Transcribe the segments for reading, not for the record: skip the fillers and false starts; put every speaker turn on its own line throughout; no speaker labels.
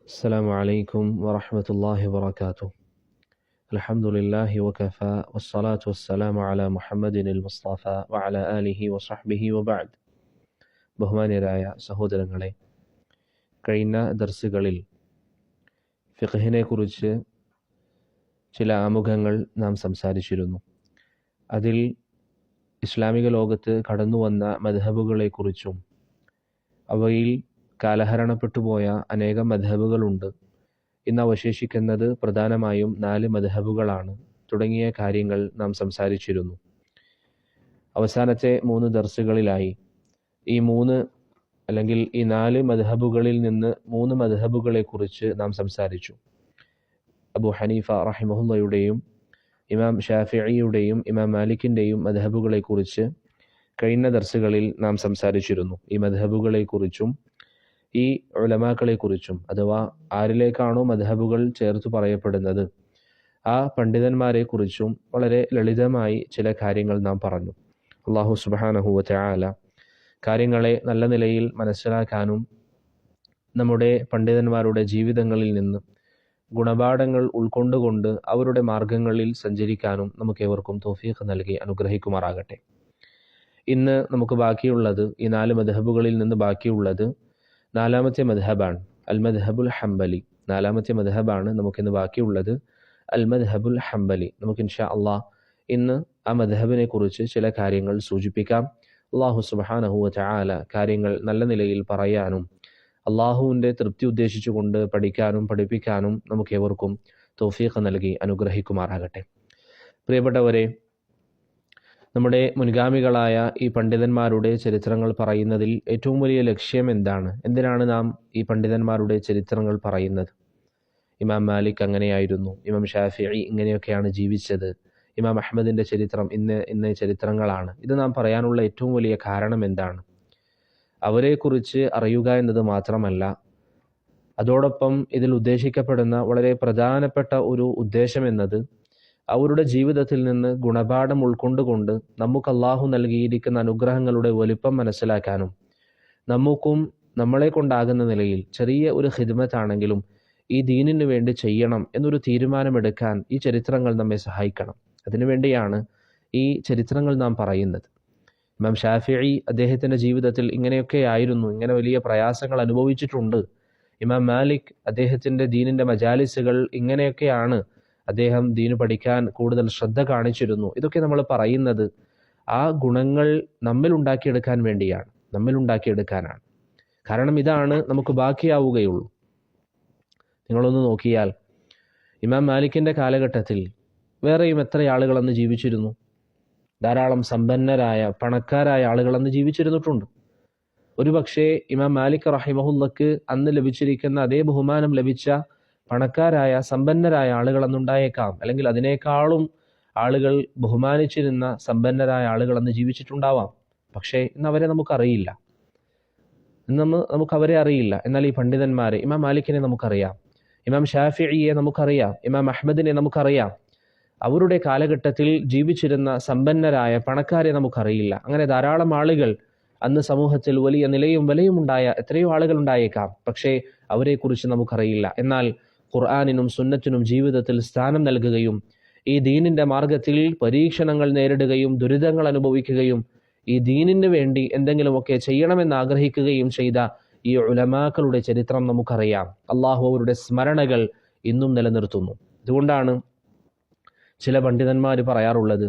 السلام عليكم ورحمة الله وبركاته. الحمد لله وكفى والصلاة والسلام على محمد المصطفى وعلى آله وصحبه وبعد. ബഹുമാന്യരായ സഹോദരങ്ങളെ, കഴിഞ്ഞ ദർസുകളിൽ ഫിഖ്ഹിനെ കുറിച്ച് ചില ആമുഖങ്ങൾ നാം സംസാരിച്ചിരുന്നു. അതിൽ ഇസ്ലാമിക ലോകത്ത് കടന്നുവന്ന മദ്ഹബുകളെക്കുറിച്ചും അവയിൽ കാലഹരണപ്പെട്ടുപോയ അനേകം മദ്ഹബുകളുണ്ട്, ഇന്ന് അവശേഷിക്കുന്നത് പ്രധാനമായും 4 മദ്ഹബുകളാണ് തുടങ്ങിയ കാര്യങ്ങൾ നാം സംസാരിച്ചിരുന്നു. അവസാനത്തെ 3 ദർസുകളിലായി ഈ 4 മദ്ഹബുകളിൽ നിന്ന് 3 മദ്ഹബുകളെക്കുറിച്ച് നാം സംസാരിച്ചു. അബൂ ഹനീഫ റഹിമഹുള്ളയുടെയും ഇമാം ഷാഫിഈയുടെയും ഇമാം മാലിക്കിൻ്റെയും മദ്ഹബുകളെക്കുറിച്ച് കഴിഞ്ഞ ദർസുകളിൽ നാം സംസാരിച്ചിരുന്നു. ഈ മദ്ഹബുകളെക്കുറിച്ചും ഈ ഉലമാക്കളെക്കുറിച്ചും, അഥവാ ആരിലേക്കാണോ മദ്ഹബുകൾ ചേർത്തു പറയപ്പെടുന്നത് ആ പണ്ഡിതന്മാരെക്കുറിച്ചും വളരെ ലളിതമായി ചില കാര്യങ്ങൾ നാം പറഞ്ഞു. അല്ലാഹു സുബ്ഹാനഹു വ തആല കാര്യങ്ങളെ നല്ല നിലയിൽ മനസ്സിലാക്കാനും നമ്മുടെ പണ്ഡിതന്മാരുടെ ജീവിതങ്ങളിൽ നിന്ന് ഗുണപാഠങ്ങൾ ഉൾക്കൊണ്ടുകൊണ്ട് അവരുടെ മാർഗങ്ങളിൽ സഞ്ചരിക്കാനും നമുക്കേവർക്കും തൗഫീഖ് നൽകി അനുഗ്രഹിക്കുമാറാകട്ടെ. ഇന്ന് നമുക്ക് ബാക്കിയുള്ളത് ഈ 4 മദ്ഹബുകളിൽ നിന്ന് ബാക്കിയുള്ളത് 4ാമത്തെ മദ്ഹബാണ്, അൽ മദ്ഹബുൽ ഹംബലി. 4ാമത്തെ മദ്ഹബാണ് നമുക്കിന്ന് ബാക്കിയുള്ളത്, അൽ മദ്ഹബുൽ ഹംബലി. നമുക്ക് ഇൻഷാ അല്ലാഹ് ഇന്ന് ആ മദ്ഹബിനെ കുറിച്ച് ചില കാര്യങ്ങൾ സൂചിപ്പിക്കാം. അല്ലാഹു സുബ്ഹാനഹു വ തആല കാര്യങ്ങൾ നല്ല നിലയിൽ പറയാനും അള്ളാഹുവിൻ്റെ തൃപ്തി ഉദ്ദേശിച്ചുകൊണ്ട് പഠിക്കാനും പഠിപ്പിക്കാനും നമുക്കേവർക്കും തൗഫീഖ് നൽകി അനുഗ്രഹിക്കുമാറാകട്ടെ. പ്രിയപ്പെട്ടവരെ, നമ്മുടെ മുൻഗാമികളായ ഈ പണ്ഡിതന്മാരുടെ ചരിത്രങ്ങൾ പറയുന്നതിൽ ഏറ്റവും വലിയ ലക്ഷ്യം എന്താണ്? എന്തിനാണ് നാം ഈ പണ്ഡിതന്മാരുടെ ചരിത്രങ്ങൾ പറയുന്നത്? ഇമാം മാലിക് അങ്ങനെയായിരുന്നു, ഇമാം ഷാഫിഈ ഇങ്ങനെയൊക്കെയാണ് ജീവിച്ചത്, ഇമാം അഹ്മദിൻ്റെ ചരിത്രം ഇന്ന ചരിത്രങ്ങളാണ്. ഇത് നാം പറയാനുള്ള ഏറ്റവും വലിയ കാരണം എന്താണ്? അവരെക്കുറിച്ച് അറിയുക എന്നത് മാത്രമല്ല, അതോടൊപ്പം ഇതിൽ ഉദ്ദേശിക്കപ്പെടുന്ന വളരെ പ്രധാനപ്പെട്ട ഒരു ഉദ്ദേശം എന്നത് അവരുടെ ജീവിതത്തിൽ നിന്ന് ഗുണപാഠം ഉൾക്കൊണ്ടുകൊണ്ട് നമുക്ക് അള്ളാഹു നൽകിയിരിക്കുന്ന അനുഗ്രഹങ്ങളുടെ വലിപ്പം മനസ്സിലാക്കാനും നമുക്കും നമ്മളെ കൊണ്ടാകുന്ന നിലയിൽ ചെറിയ ഒരു ഖിദ്മത്താണെങ്കിലും ഈ ദീനിനു വേണ്ടി ചെയ്യണം എന്നൊരു തീരുമാനമെടുക്കാൻ ഈ ചരിത്രങ്ങൾ നമ്മെ സഹായിക്കണം. അതിനുവേണ്ടിയാണ് ഈ ചരിത്രങ്ങൾ നാം പറയുന്നത്. ഇമാം ഷാഫിഈ അദ്ദേഹത്തിൻ്റെ ജീവിതത്തിൽ ഇങ്ങനെയൊക്കെ ആയിരുന്നു, ഇങ്ങനെ വലിയ പ്രയാസങ്ങൾ അനുഭവിച്ചിട്ടുണ്ട്. ഇമാം മാലിക് അദ്ദേഹത്തിൻ്റെ ദീനിൻ്റെ മജാലിസുകൾ ഇങ്ങനെയൊക്കെയാണ്, അദ്ദേഹം ദീന് പഠിക്കാൻ കൂടുതൽ ശ്രദ്ധ കാണിച്ചിരുന്നു. ഇതൊക്കെ നമ്മൾ പറയുന്നത് ആ ഗുണങ്ങൾ നമ്മിൽ ഉണ്ടാക്കിയെടുക്കാനാണ്. കാരണം ഇതാണ് നമുക്ക് ബാക്കിയാവുകയുള്ളൂ. നിങ്ങളൊന്ന് നോക്കിയാൽ ഇമാം മാലിക്കിൻ്റെ കാലഘട്ടത്തിൽ വേറെയും എത്ര ആളുകൾ അന്ന് ജീവിച്ചിരുന്നു? ധാരാളം സമ്പന്നരായ പണക്കാരായ ആളുകൾ അന്ന് ജീവിച്ചിരുന്നിട്ടുണ്ട്. ഒരു പക്ഷേ ഇമാം മാലിക് റഹിമഹുല്ലക്ക് അന്ന് ലഭിച്ചിരിക്കുന്ന അതേ ബഹുമാനം ലഭിച്ച പണക്കാരായ സമ്പന്നരായ ആളുകൾ അന്നുണ്ടായേക്കാം, അല്ലെങ്കിൽ അതിനേക്കാളും ആളുകൾ ബഹുമാനിച്ചിരുന്ന സമ്പന്നരായ ആളുകൾ അന്ന് ജീവിച്ചിട്ടുണ്ടാവാം. പക്ഷേ ഇന്ന് അവരെ നമുക്കറിയില്ല. നമുക്കവരെ അറിയില്ല. എന്നാൽ ഈ പണ്ഡിതന്മാരെ, ഇമാം മാലിക്കിനെ നമുക്കറിയാം, ഇമാം ഷാഫിഈയെ നമുക്കറിയാം, ഇമാം അഹ്മദിനെ നമുക്കറിയാം. അവരുടെ കാലഘട്ടത്തിൽ ജീവിച്ചിരുന്ന സമ്പന്നരായ പണക്കാരെ നമുക്കറിയില്ല. അങ്ങനെ ധാരാളം ആളുകൾ അന്ന് സമൂഹത്തിൽ വലിയ നിലയും വിലയും ഉണ്ടായ എത്രയോ ആളുകൾ ഉണ്ടായേക്കാം. പക്ഷേ അവരെക്കുറിച്ച് നമുക്കറിയില്ല. എന്നാൽ ഖുർആനിനും സുന്നത്തിനും ജീവിതത്തിൽ സ്ഥാനം നൽകുകയും ഈ ദീനിൻ്റെ മാർഗത്തിൽ പരീക്ഷണങ്ങൾ നേരിടുകയും ദുരിതങ്ങൾ അനുഭവിക്കുകയും ഈ ദീനിന് വേണ്ടി എന്തെങ്കിലുമൊക്കെ ചെയ്യണമെന്ന് ആഗ്രഹിക്കുകയും ചെയ്ത ഈ ഉലമാക്കളുടെ ചരിത്രം നമുക്കറിയാം. അള്ളാഹു അവരുടെ സ്മരണകൾ ഇന്നും നിലനിർത്തുന്നു. അതുകൊണ്ടാണ് ചില പണ്ഡിതന്മാർ പറയാറുള്ളത്,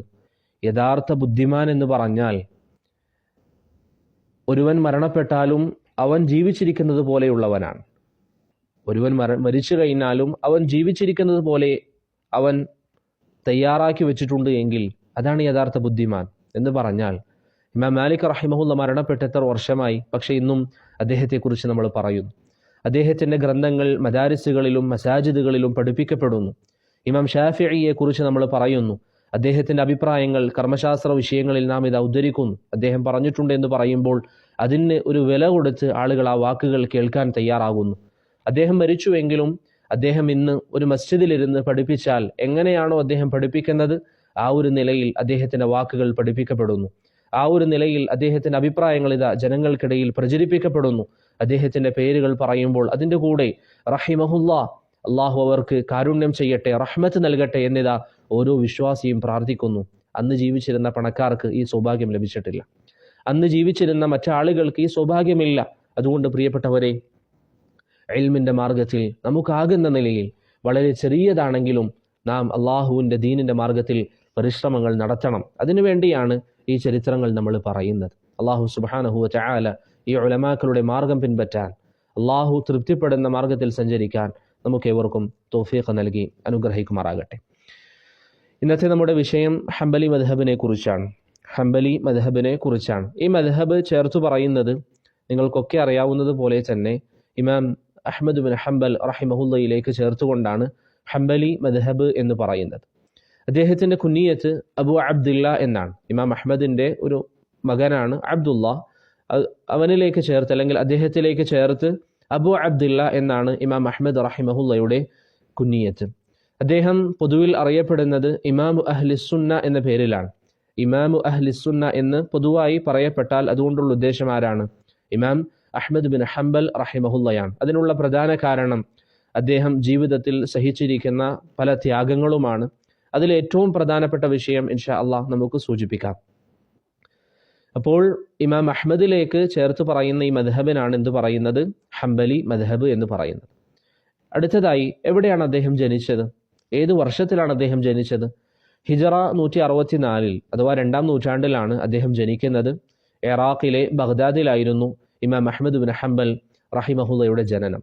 യഥാർത്ഥ ബുദ്ധിമാൻ എന്ന് പറഞ്ഞാൽ ഒരുവൻ മരണപ്പെട്ടാലും അവൻ ജീവിച്ചിരിക്കുന്നത് പോലെയുള്ളവനാണ്. ഒരുവൻ മരിച്ചു കഴിഞ്ഞാലും അവൻ ജീവിച്ചിരിക്കുന്നത് പോലെ അവൻ തയ്യാറാക്കി വെച്ചിട്ടുണ്ട് എങ്കിൽ അതാണ് യഥാർത്ഥ ബുദ്ധിമാൻ എന്ന് പറഞ്ഞാൽ. ഇമാം മാലിക് റഹിമഹുല്ല മരണപ്പെട്ട് എത്ര വർഷമായി, പക്ഷേ ഇന്നും അദ്ദേഹത്തെക്കുറിച്ച് നമ്മൾ പറയുന്നു. അദ്ദേഹത്തിൻ്റെ ഗ്രന്ഥങ്ങൾ മദാരിസുകളിലും മസാജിദുകളിലും പഠിപ്പിക്കപ്പെടുന്നു. ഇമാം ഷാഫിഈയെ കുറിച്ച് നമ്മൾ പറയുന്നു. അദ്ദേഹത്തിൻ്റെ അഭിപ്രായങ്ങൾ കർമ്മശാസ്ത്ര വിഷയങ്ങളിൽ നാം ഇത് ഉദ്ധരിക്കുന്നു. അദ്ദേഹം പറഞ്ഞിട്ടുണ്ട് എന്ന് പറയുമ്പോൾ അതിന് ഒരു വില കൊടുത്ത് ആളുകൾ ആ വാക്കുകൾ കേൾക്കാൻ തയ്യാറാകുന്നു. അദ്ദേഹം മരിച്ചുവെങ്കിലും അദ്ദേഹം ഇന്ന് ഒരു മസ്ജിദിലിരുന്ന് പഠിപ്പിച്ചാൽ എങ്ങനെയാണോ അദ്ദേഹം പഠിപ്പിക്കുന്നത് ആ ഒരു നിലയിൽ അദ്ദേഹത്തിൻ്റെ വാക്കുകൾ പഠിപ്പിക്കപ്പെടുന്നു. ആ ഒരു നിലയിൽ അദ്ദേഹത്തിൻ്റെ അഭിപ്രായങ്ങൾ ജനങ്ങൾക്കിടയിൽ പ്രചരിപ്പിക്കപ്പെടുന്നു. അദ്ദേഹത്തിൻ്റെ പേരുകൾ പറയുമ്പോൾ അതിൻ്റെ കൂടെ റഹിമഹുല്ലാ, അള്ളാഹു അവർക്ക് കാരുണ്യം ചെയ്യട്ടെ, റഹ്മത്ത് നൽകട്ടെ എന്നിതാ ഓരോ വിശ്വാസിയും പ്രാർത്ഥിക്കുന്നു. അന്ന് ജീവിച്ചിരുന്ന പണക്കാർക്ക് ഈ സൗഭാഗ്യം ലഭിച്ചിട്ടില്ല. അന്ന് ജീവിച്ചിരുന്ന മറ്റാളുകൾക്ക് ഈ സൗഭാഗ്യമില്ല. അതുകൊണ്ട് പ്രിയപ്പെട്ടവരെ, ഇൽമിൻ്റെ മാർഗത്തിൽ നമുക്കാകുന്ന നിലയിൽ വളരെ ചെറിയതാണെങ്കിലും നാം അള്ളാഹുവിൻ്റെ ദീനിൻ്റെ മാർഗത്തിൽ പരിശ്രമങ്ങൾ നടത്തണം. അതിനുവേണ്ടിയാണ് ഈ ചരിത്രങ്ങൾ നമ്മൾ പറയുന്നത്. അള്ളാഹു സുബ്ഹാനഹു വ തആല ഈ ഉലമാക്കളുടെ മാർഗം പിൻപറ്റാൻ, അള്ളാഹു തൃപ്തിപ്പെടുന്ന മാർഗത്തിൽ സഞ്ചരിക്കാൻ നമുക്കേവർക്കും തൗഫീഖ് നൽകി അനുഗ്രഹിക്കുമാറാകട്ടെ. ഇന്നത്തെ നമ്മുടെ വിഷയം ഹംബലി മദ്ഹബിനെ കുറിച്ചാണ്. ഹംബലി മദ്ഹബിനെ കുറിച്ചാണ്. ഈ മദ്ഹബ് ചേർത്തു പറയുന്നത് നിങ്ങൾക്കൊക്കെ അറിയാവുന്നത് പോലെ തന്നെ ഇമാം അഹ്മദ് ബിൻ ഹംബൽ റഹിമഹുല്ലയിലേക്ക് ചേർത്തുകൊണ്ടാണ് ഹംബലി മദ്ഹബ് എന്ന് പറയുന്നത്. അദ്ദേഹത്തിൻ്റെ കുനിയത്ത് അബു അബ്ദുല്ല എന്നാണ്. ഇമാം അഹ്മദിൻ്റെ ഒരു മകനാണ് അബ്ദുല്ല. അവനിലേക്ക് ചേർത്ത് അല്ലെങ്കിൽ അദ്ദേഹത്തിലേക്ക് ചേർത്ത് അബു അബ്ദുല്ല എന്നാണ് ഇമാം അഹ്മദ് റഹിമഹുല്ലയുടെ കുനിയത്ത്. അദ്ദേഹം പൊതുവിൽ അറിയപ്പെടുന്നത് ഇമാമു അഹ്ലിസുന്ന എന്ന പേരിലാണ്. ഇമാമു അഹ്ലിസുന്ന എന്ന് പൊതുവായി പറയപ്പെട്ടാൽ അതുകൊണ്ടുള്ള ഉദ്ദേശം ആരാണ്? ഇമാം അഹ്മദ് ബിൻ ഹംബൽ റഹിമഹുല്ലയാണ്. അതിനുള്ള പ്രധാന കാരണം അദ്ദേഹം ജീവിതത്തിൽ സഹിച്ചിരിക്കുന്ന പല ത്യാഗങ്ങളുമാണ്. അതിലേറ്റവും പ്രധാനപ്പെട്ട വിഷയം ഇൻഷാ അള്ളാഹ് നമുക്ക് സൂചിപ്പിക്കാം. അപ്പോൾ ഇമാം അഹ്മദിലേക്ക് ചേർത്ത് പറയുന്ന ഈ മദ്ഹബിനാണ് എന്ത് പറയുന്നത്? ഹംബലി മദ്ഹബ് എന്ന് പറയുന്നത്. അടുത്തതായി, എവിടെയാണ് അദ്ദേഹം ജനിച്ചത്? ഏത് വർഷത്തിലാണ് അദ്ദേഹം ജനിച്ചത്? ഹിജറ 164 അഥവാ 2-ാം നൂറ്റാണ്ടിലാണ് അദ്ദേഹം ജനിക്കുന്നത്. ഇറാഖിലെ ബഗ്ദാദിലായിരുന്നു ഇമാം അഹ്മദ് ബിൻ ഹംബൽ റഹിമഹുല്ലയുടെ ജനനം.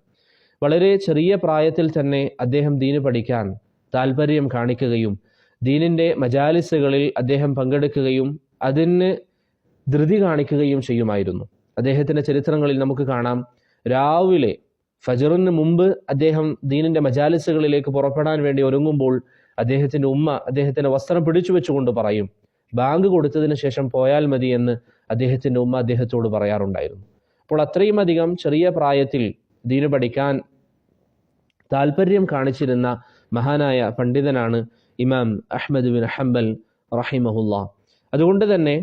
വളരെ ചെറിയ പ്രായത്തിൽ തന്നെ അദ്ദേഹം ദീന് പഠിക്കാൻ താല്പര്യം കാണിക്കുകയും ദീനിൻ്റെ മജാലിസുകളിൽ അദ്ദേഹം പങ്കെടുക്കുകയും അതിന് ധൃതി കാണിക്കുകയും ചെയ്യുമായിരുന്നു. അദ്ദേഹത്തിൻ്റെ ചരിത്രങ്ങളിൽ നമുക്ക് കാണാം, രാവിലെ ഫജറിന് മുമ്പ് അദ്ദേഹം ദീനിൻ്റെ മജാലിസുകളിലേക്ക് പുറപ്പെടാൻ വേണ്ടി ഒരുങ്ങുമ്പോൾ അദ്ദേഹത്തിൻ്റെ ഉമ്മ അദ്ദേഹത്തിൻ്റെ വസ്ത്രം പിടിച്ചു വെച്ചുകൊണ്ട് പറയും, ബാങ്ക് കൊടുത്തതിന് ശേഷം പോയാൽ മതി എന്ന് അദ്ദേഹത്തിൻ്റെ ഉമ്മ അദ്ദേഹത്തോട് പറയാറുണ്ടായിരുന്നു. അപ്പോൾ അത്രയും അധികം ചെറിയ പ്രായത്തിൽ ദീന് പഠിക്കാൻ താല്പര്യം കാണിച്ചിരുന്ന മഹാനായ പണ്ഡിതനാണ് ഇമാം അഹ്മദ് ബിൻ ഹംബൽ റഹിമഹുല്ലാ. അതുകൊണ്ട് തന്നെ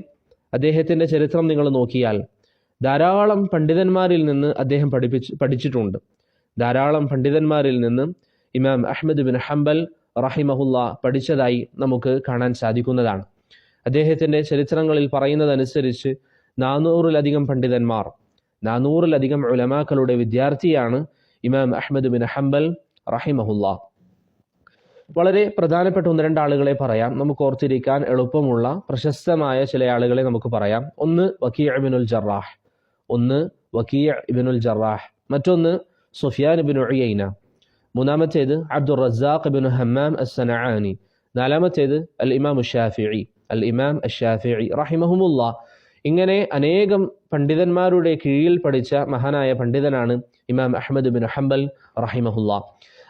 അദ്ദേഹത്തിൻ്റെ ചരിത്രം നിങ്ങൾ നോക്കിയാൽ ധാരാളം പണ്ഡിതന്മാരിൽ നിന്ന് അദ്ദേഹം പഠിച്ചിട്ടുണ്ട്. ധാരാളം പണ്ഡിതന്മാരിൽ നിന്ന് ഇമാം അഹ്മദ് ബിൻ ഹംബൽ റഹിമഹുല്ലാ പഠിച്ചതായി നമുക്ക് കാണാൻ സാധിക്കുന്നതാണ്. അദ്ദേഹത്തിൻ്റെ ചരിത്രങ്ങളിൽ പറയുന്നതനുസരിച്ച് 400-ലധികം പണ്ഡിതന്മാർ, 400-ലധികം ഉലമാക്കളുടെ വിദ്യാർത്ഥിയാണ് ഇമാം അഹ്മദ് ബിൻ ഹംബൽ റഹിമഹുല്ലാ. വളരെ പ്രധാനപ്പെട്ട 1-2 ആളുകളെ പറയാം. നമുക്ക് ഓർത്തിരിക്കാൻ എളുപ്പമുള്ള പ്രശസ്തമായ ചില ആളുകളെ നമുക്ക് പറയാം. ഒന്ന് വക്കീഅ് ഇബ്നുൽ ജറാഹ്, മറ്റൊന്ന് സുഫിയാൻ ഇബ്നു ഉയൈന, മൂന്നാമത്തേത് അബ്ദുർ റസാഖ് ഇബ്നു ഹമ്മാം അസ്സനആനി, നാലാമത്തേത് അൽ ഇമാം അശ്ശാഫിഈ റഹിമഹുമുല്ലാ. ഇങ്ങനെ അനേകം പണ്ഡിതന്മാരുടെ കീഴിൽ പഠിച്ച മഹാനായ പണ്ഡിതനാണ് ഇമാം അഹ്മദ് ബിൻ ഹംബൽ റഹിമഹുല്ലാ.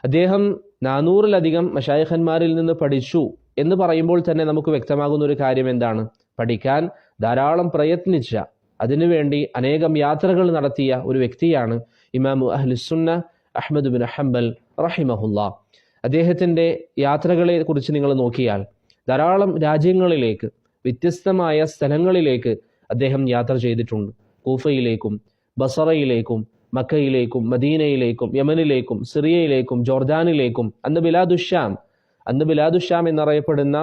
അദ്ദേഹം 400-ലധികം മശായിഖന്മാരിൽ നിന്ന് പഠിച്ചു എന്ന് പറയുമ്പോൾ തന്നെ നമുക്ക് വ്യക്തമാകുന്ന ഒരു കാര്യം എന്താണ്? പഠിക്കാൻ ധാരാളം പ്രയത്നിച്ച, അതിനുവേണ്ടി അനേകം യാത്രകൾ നടത്തിയ ഒരു വ്യക്തിയാണ് ഇമാമു അഹ്ലുസുന്ന അഹ്മദ് ബിൻ ഹംബൽ റഹിമഹുല്ലാ. അദ്ദേഹത്തിൻ്റെ യാത്രകളെ കുറിച്ച് നിങ്ങൾ നോക്കിയാൽ ധാരാളം രാജ്യങ്ങളിലേക്ക്, വ്യത്യസ്തമായ സ്ഥലങ്ങളിലേക്ക് അദ്ദേഹം യാത്ര ചെയ്തിട്ടുണ്ട്. കൂഫയിലേക്കും ബസറയിലേക്കും മക്കയിലേക്കും മദീനയിലേക്കും യമനിലേക്കും സിറിയയിലേക്കും ജോർദാനിലേക്കും അന്ന് ബിലാദുശ്ശാം എന്നറിയപ്പെടുന്ന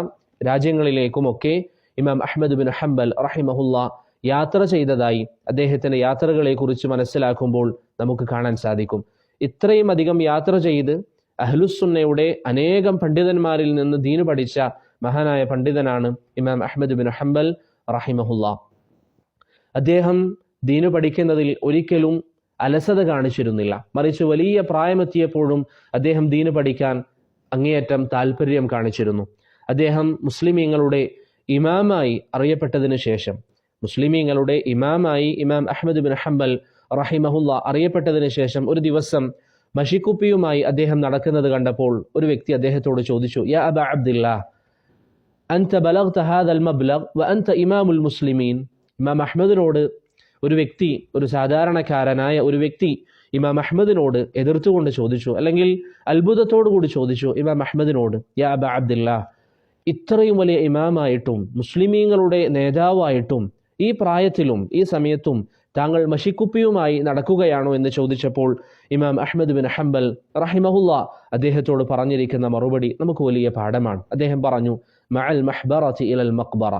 രാജ്യങ്ങളിലേക്കും ഒക്കെ ഇമാം അഹ്മദ് ബിൻ ഹംബൽ റഹിമഹുല്ലാ യാത്ര ചെയ്തതായി അദ്ദേഹത്തിൻ്റെ യാത്രകളെ കുറിച്ച് മനസ്സിലാക്കുമ്പോൾ നമുക്ക് കാണാൻ സാധിക്കും. ഇത്രയും അധികം യാത്ര ചെയ്ത് അഹ്ലുസുന്നയുടെ അനേകം പണ്ഡിതന്മാരിൽ നിന്ന് ദീന് പഠിച്ച മഹാനായ പണ്ഡിതനാണ് ഇമാം അഹ്മദ് ബിൻ ഹംബൽ റഹിമഹുല്ലാ. അദ്ദേഹം ദീന് പഠിക്കുന്നതിൽ ഒരിക്കലും അലസത കാണിച്ചിരുന്നില്ല. മറിച്ച് വലിയ പ്രായമെത്തിയപ്പോഴും അദ്ദേഹം ദീന് പഠിക്കാൻ അങ്ങേയറ്റം താല്പര്യം കാണിച്ചിരുന്നു. അദ്ദേഹം മുസ്ലിമീങ്ങളുടെ ഇമാമായി അറിയപ്പെട്ടതിന് ശേഷം, ഇമാം അഹ്മദ് ബിൻ ഹംബൽ റഹിമഹുല്ലാ അറിയപ്പെട്ടതിന് ശേഷം ഒരു ദിവസം മഷിക്കുപ്പിയുമായി അദ്ദേഹം നടക്കുന്നത് കണ്ടപ്പോൾ ഒരു വ്യക്തി അദ്ദേഹത്തോട് ചോദിച്ചു, യാ അബ അബ്ദില്ലാ അൻത ബലഗ്ത ഹാദൽ മബ്ലഗ് വ അൻത ഇമാമുൽ മുസ്ലിമീൻ. ഇമാം അഹ്മദിനോട് ഒരു സാധാരണക്കാരനായ ഒരു വ്യക്തി ഇമാം അഹ്മദിനോട് എതിർത്തുകൊണ്ട് ചോദിച്ചു, അല്ലെങ്കിൽ അത്ഭുതത്തോടു കൂടി ചോദിച്ചു ഇമാം അഹ്മദിനോട്, യാ അബ അബ്ദില്ലാ, ഇത്രയും വലിയ ഇമാമായിട്ടും മുസ്ലിമീങ്ങളുടെ നേതാവായിട്ടും ഈ പ്രായത്തിലും ഈ സമയത്തും താങ്കൾ മഷിക്കുപ്പിയുമായി നടക്കുകയാണോ എന്ന് ചോദിച്ചപ്പോൾ ഇമാം അഹ്മദ് ബിൻ ഹംബൽ റഹിമഹുല്ല അദ്ദേഹത്തോട് പറഞ്ഞിരിക്കുന്ന മറുപടി നമുക്ക് വലിയ പാഠമാണ്. അദ്ദേഹം പറഞ്ഞു, മഅൽ മഹ്ബറതി ഇലൽ മഖ്ബറ,